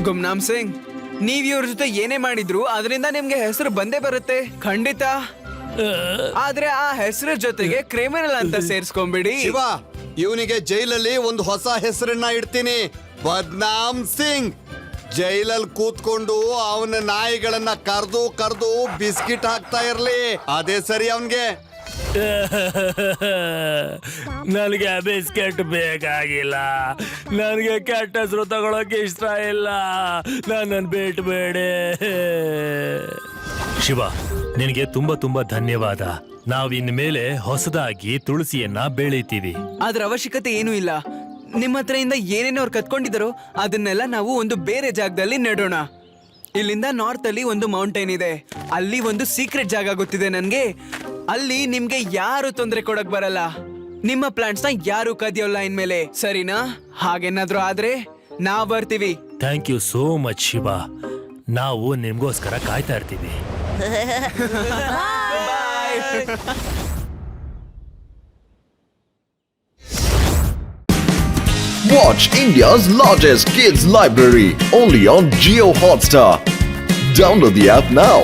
ಗುಮ್ನಾಮ್ ಸಿಂಗ್, ನೀವ್ ಇವ್ರ ಜೊತೆ ಏನೇ ಮಾಡಿದ್ರು ಅದರಿಂದ ನಿಮ್ಗೆ ಹೆಸರು ಬಂದೇ ಬರುತ್ತೆ ಖಂಡಿತ. ಆದ್ರೆ ಆ ಹೆಸರು ಜೊತೆಗೆ ಕ್ರಿಮಿನಲ್ ಅಂತ ಸೇರ್ಸ್ಕೊಂಡ್ಬಿಡಿ. ಶಿವ, ಇವನಿಗೆ ಜೈಲಲ್ಲಿ ಒಂದು ಹೊಸ ಹೆಸರನ್ನ ಇಡ್ತೀನಿ, ಬದ್ನಾಮ್ ಸಿಂಗ್. ಜೈಲಲ್ಲಿ ಕೂತ್ಕೊಂಡು ಅವನ ನಾಯಿಗಳನ್ನ ಕರ್ದು ಬಿಸ್ಕಿಟ್ ಹಾಕ್ತಾ ಇರ್ಲಿ, ಅದೇ ಸರಿ ಅವನ್ಗೆ. ನನಗೆ ಬಿಸ್ಕೆಟ್ ಬೇಕಾಗಿಲ್ಲ, ನನಗೆ ಕೆಟ್ಟ ಹೆಸರು ತಗೊಳಕ್ಕೆ ಇಷ್ಟ ಇಲ್ಲ, ನನ್ನನ್ನು ಬಿಟ್ಬೇಡಿ. ಶಿವ, ನಿನಗೆ ತುಂಬಾ ತುಂಬಾ ಧನ್ಯವಾದ. ನಾವಿನ್ ಮೇಲೆ ಹೊಸದಾಗಿ ತುಳಸಿಯನ್ನ ಬೆಳಿತೀವಿ. ಅದ್ರ ಅವಶ್ಯಕತೆ ಏನೂ ಇಲ್ಲ. ನಿಮ್ಮ ಹತ್ರದಿಂದ ಏನೇನೋ ಅವ್ರು ಕತ್ಕೊಂಡಿದ್ದಾರೋ ಅದನ್ನೆಲ್ಲ ನಾವು ಒಂದು ಬೇರೆ ಜಾಗದಲ್ಲಿ ನೆಡೋಣ. ಇಲ್ಲಿಂದ ನಾರ್ತ್ ಅಲ್ಲಿ ಒಂದು ಮೌಂಟೇನ್ ಇದೆ, ಅಲ್ಲಿ ಒಂದು ಸೀಕ್ರೆಟ್ ಜಾಗ ಗೊತ್ತಿದೆ ನನ್ಗೆ. ಅಲ್ಲಿ ನಿಮ್ಗೆ ಯಾರು ತೊಂದರೆ ಕೊಡಕ್ ಬರಲ್ಲ, ನಿಮ್ಮ ಪ್ಲಾಂಟ್ಸ್ ನ ಯಾರು ಕದಿಯೋಲ್ಲ ಇನ್ಮೇಲೆ, ಸರಿನಾ? ಹಾಗೇನಾದ್ರೂ ಆದ್ರೆ ನಾವ್ ಬರ್ತೀವಿ. Thank you so much Shiva. ನಾವು ನಿಮ್ಗೋಸ್ಕರ ಕಾಯ್ತಾ ಇರ್ತೀವಿ. Watch India's largest kids library only on Geo Hotstar. Download the app now.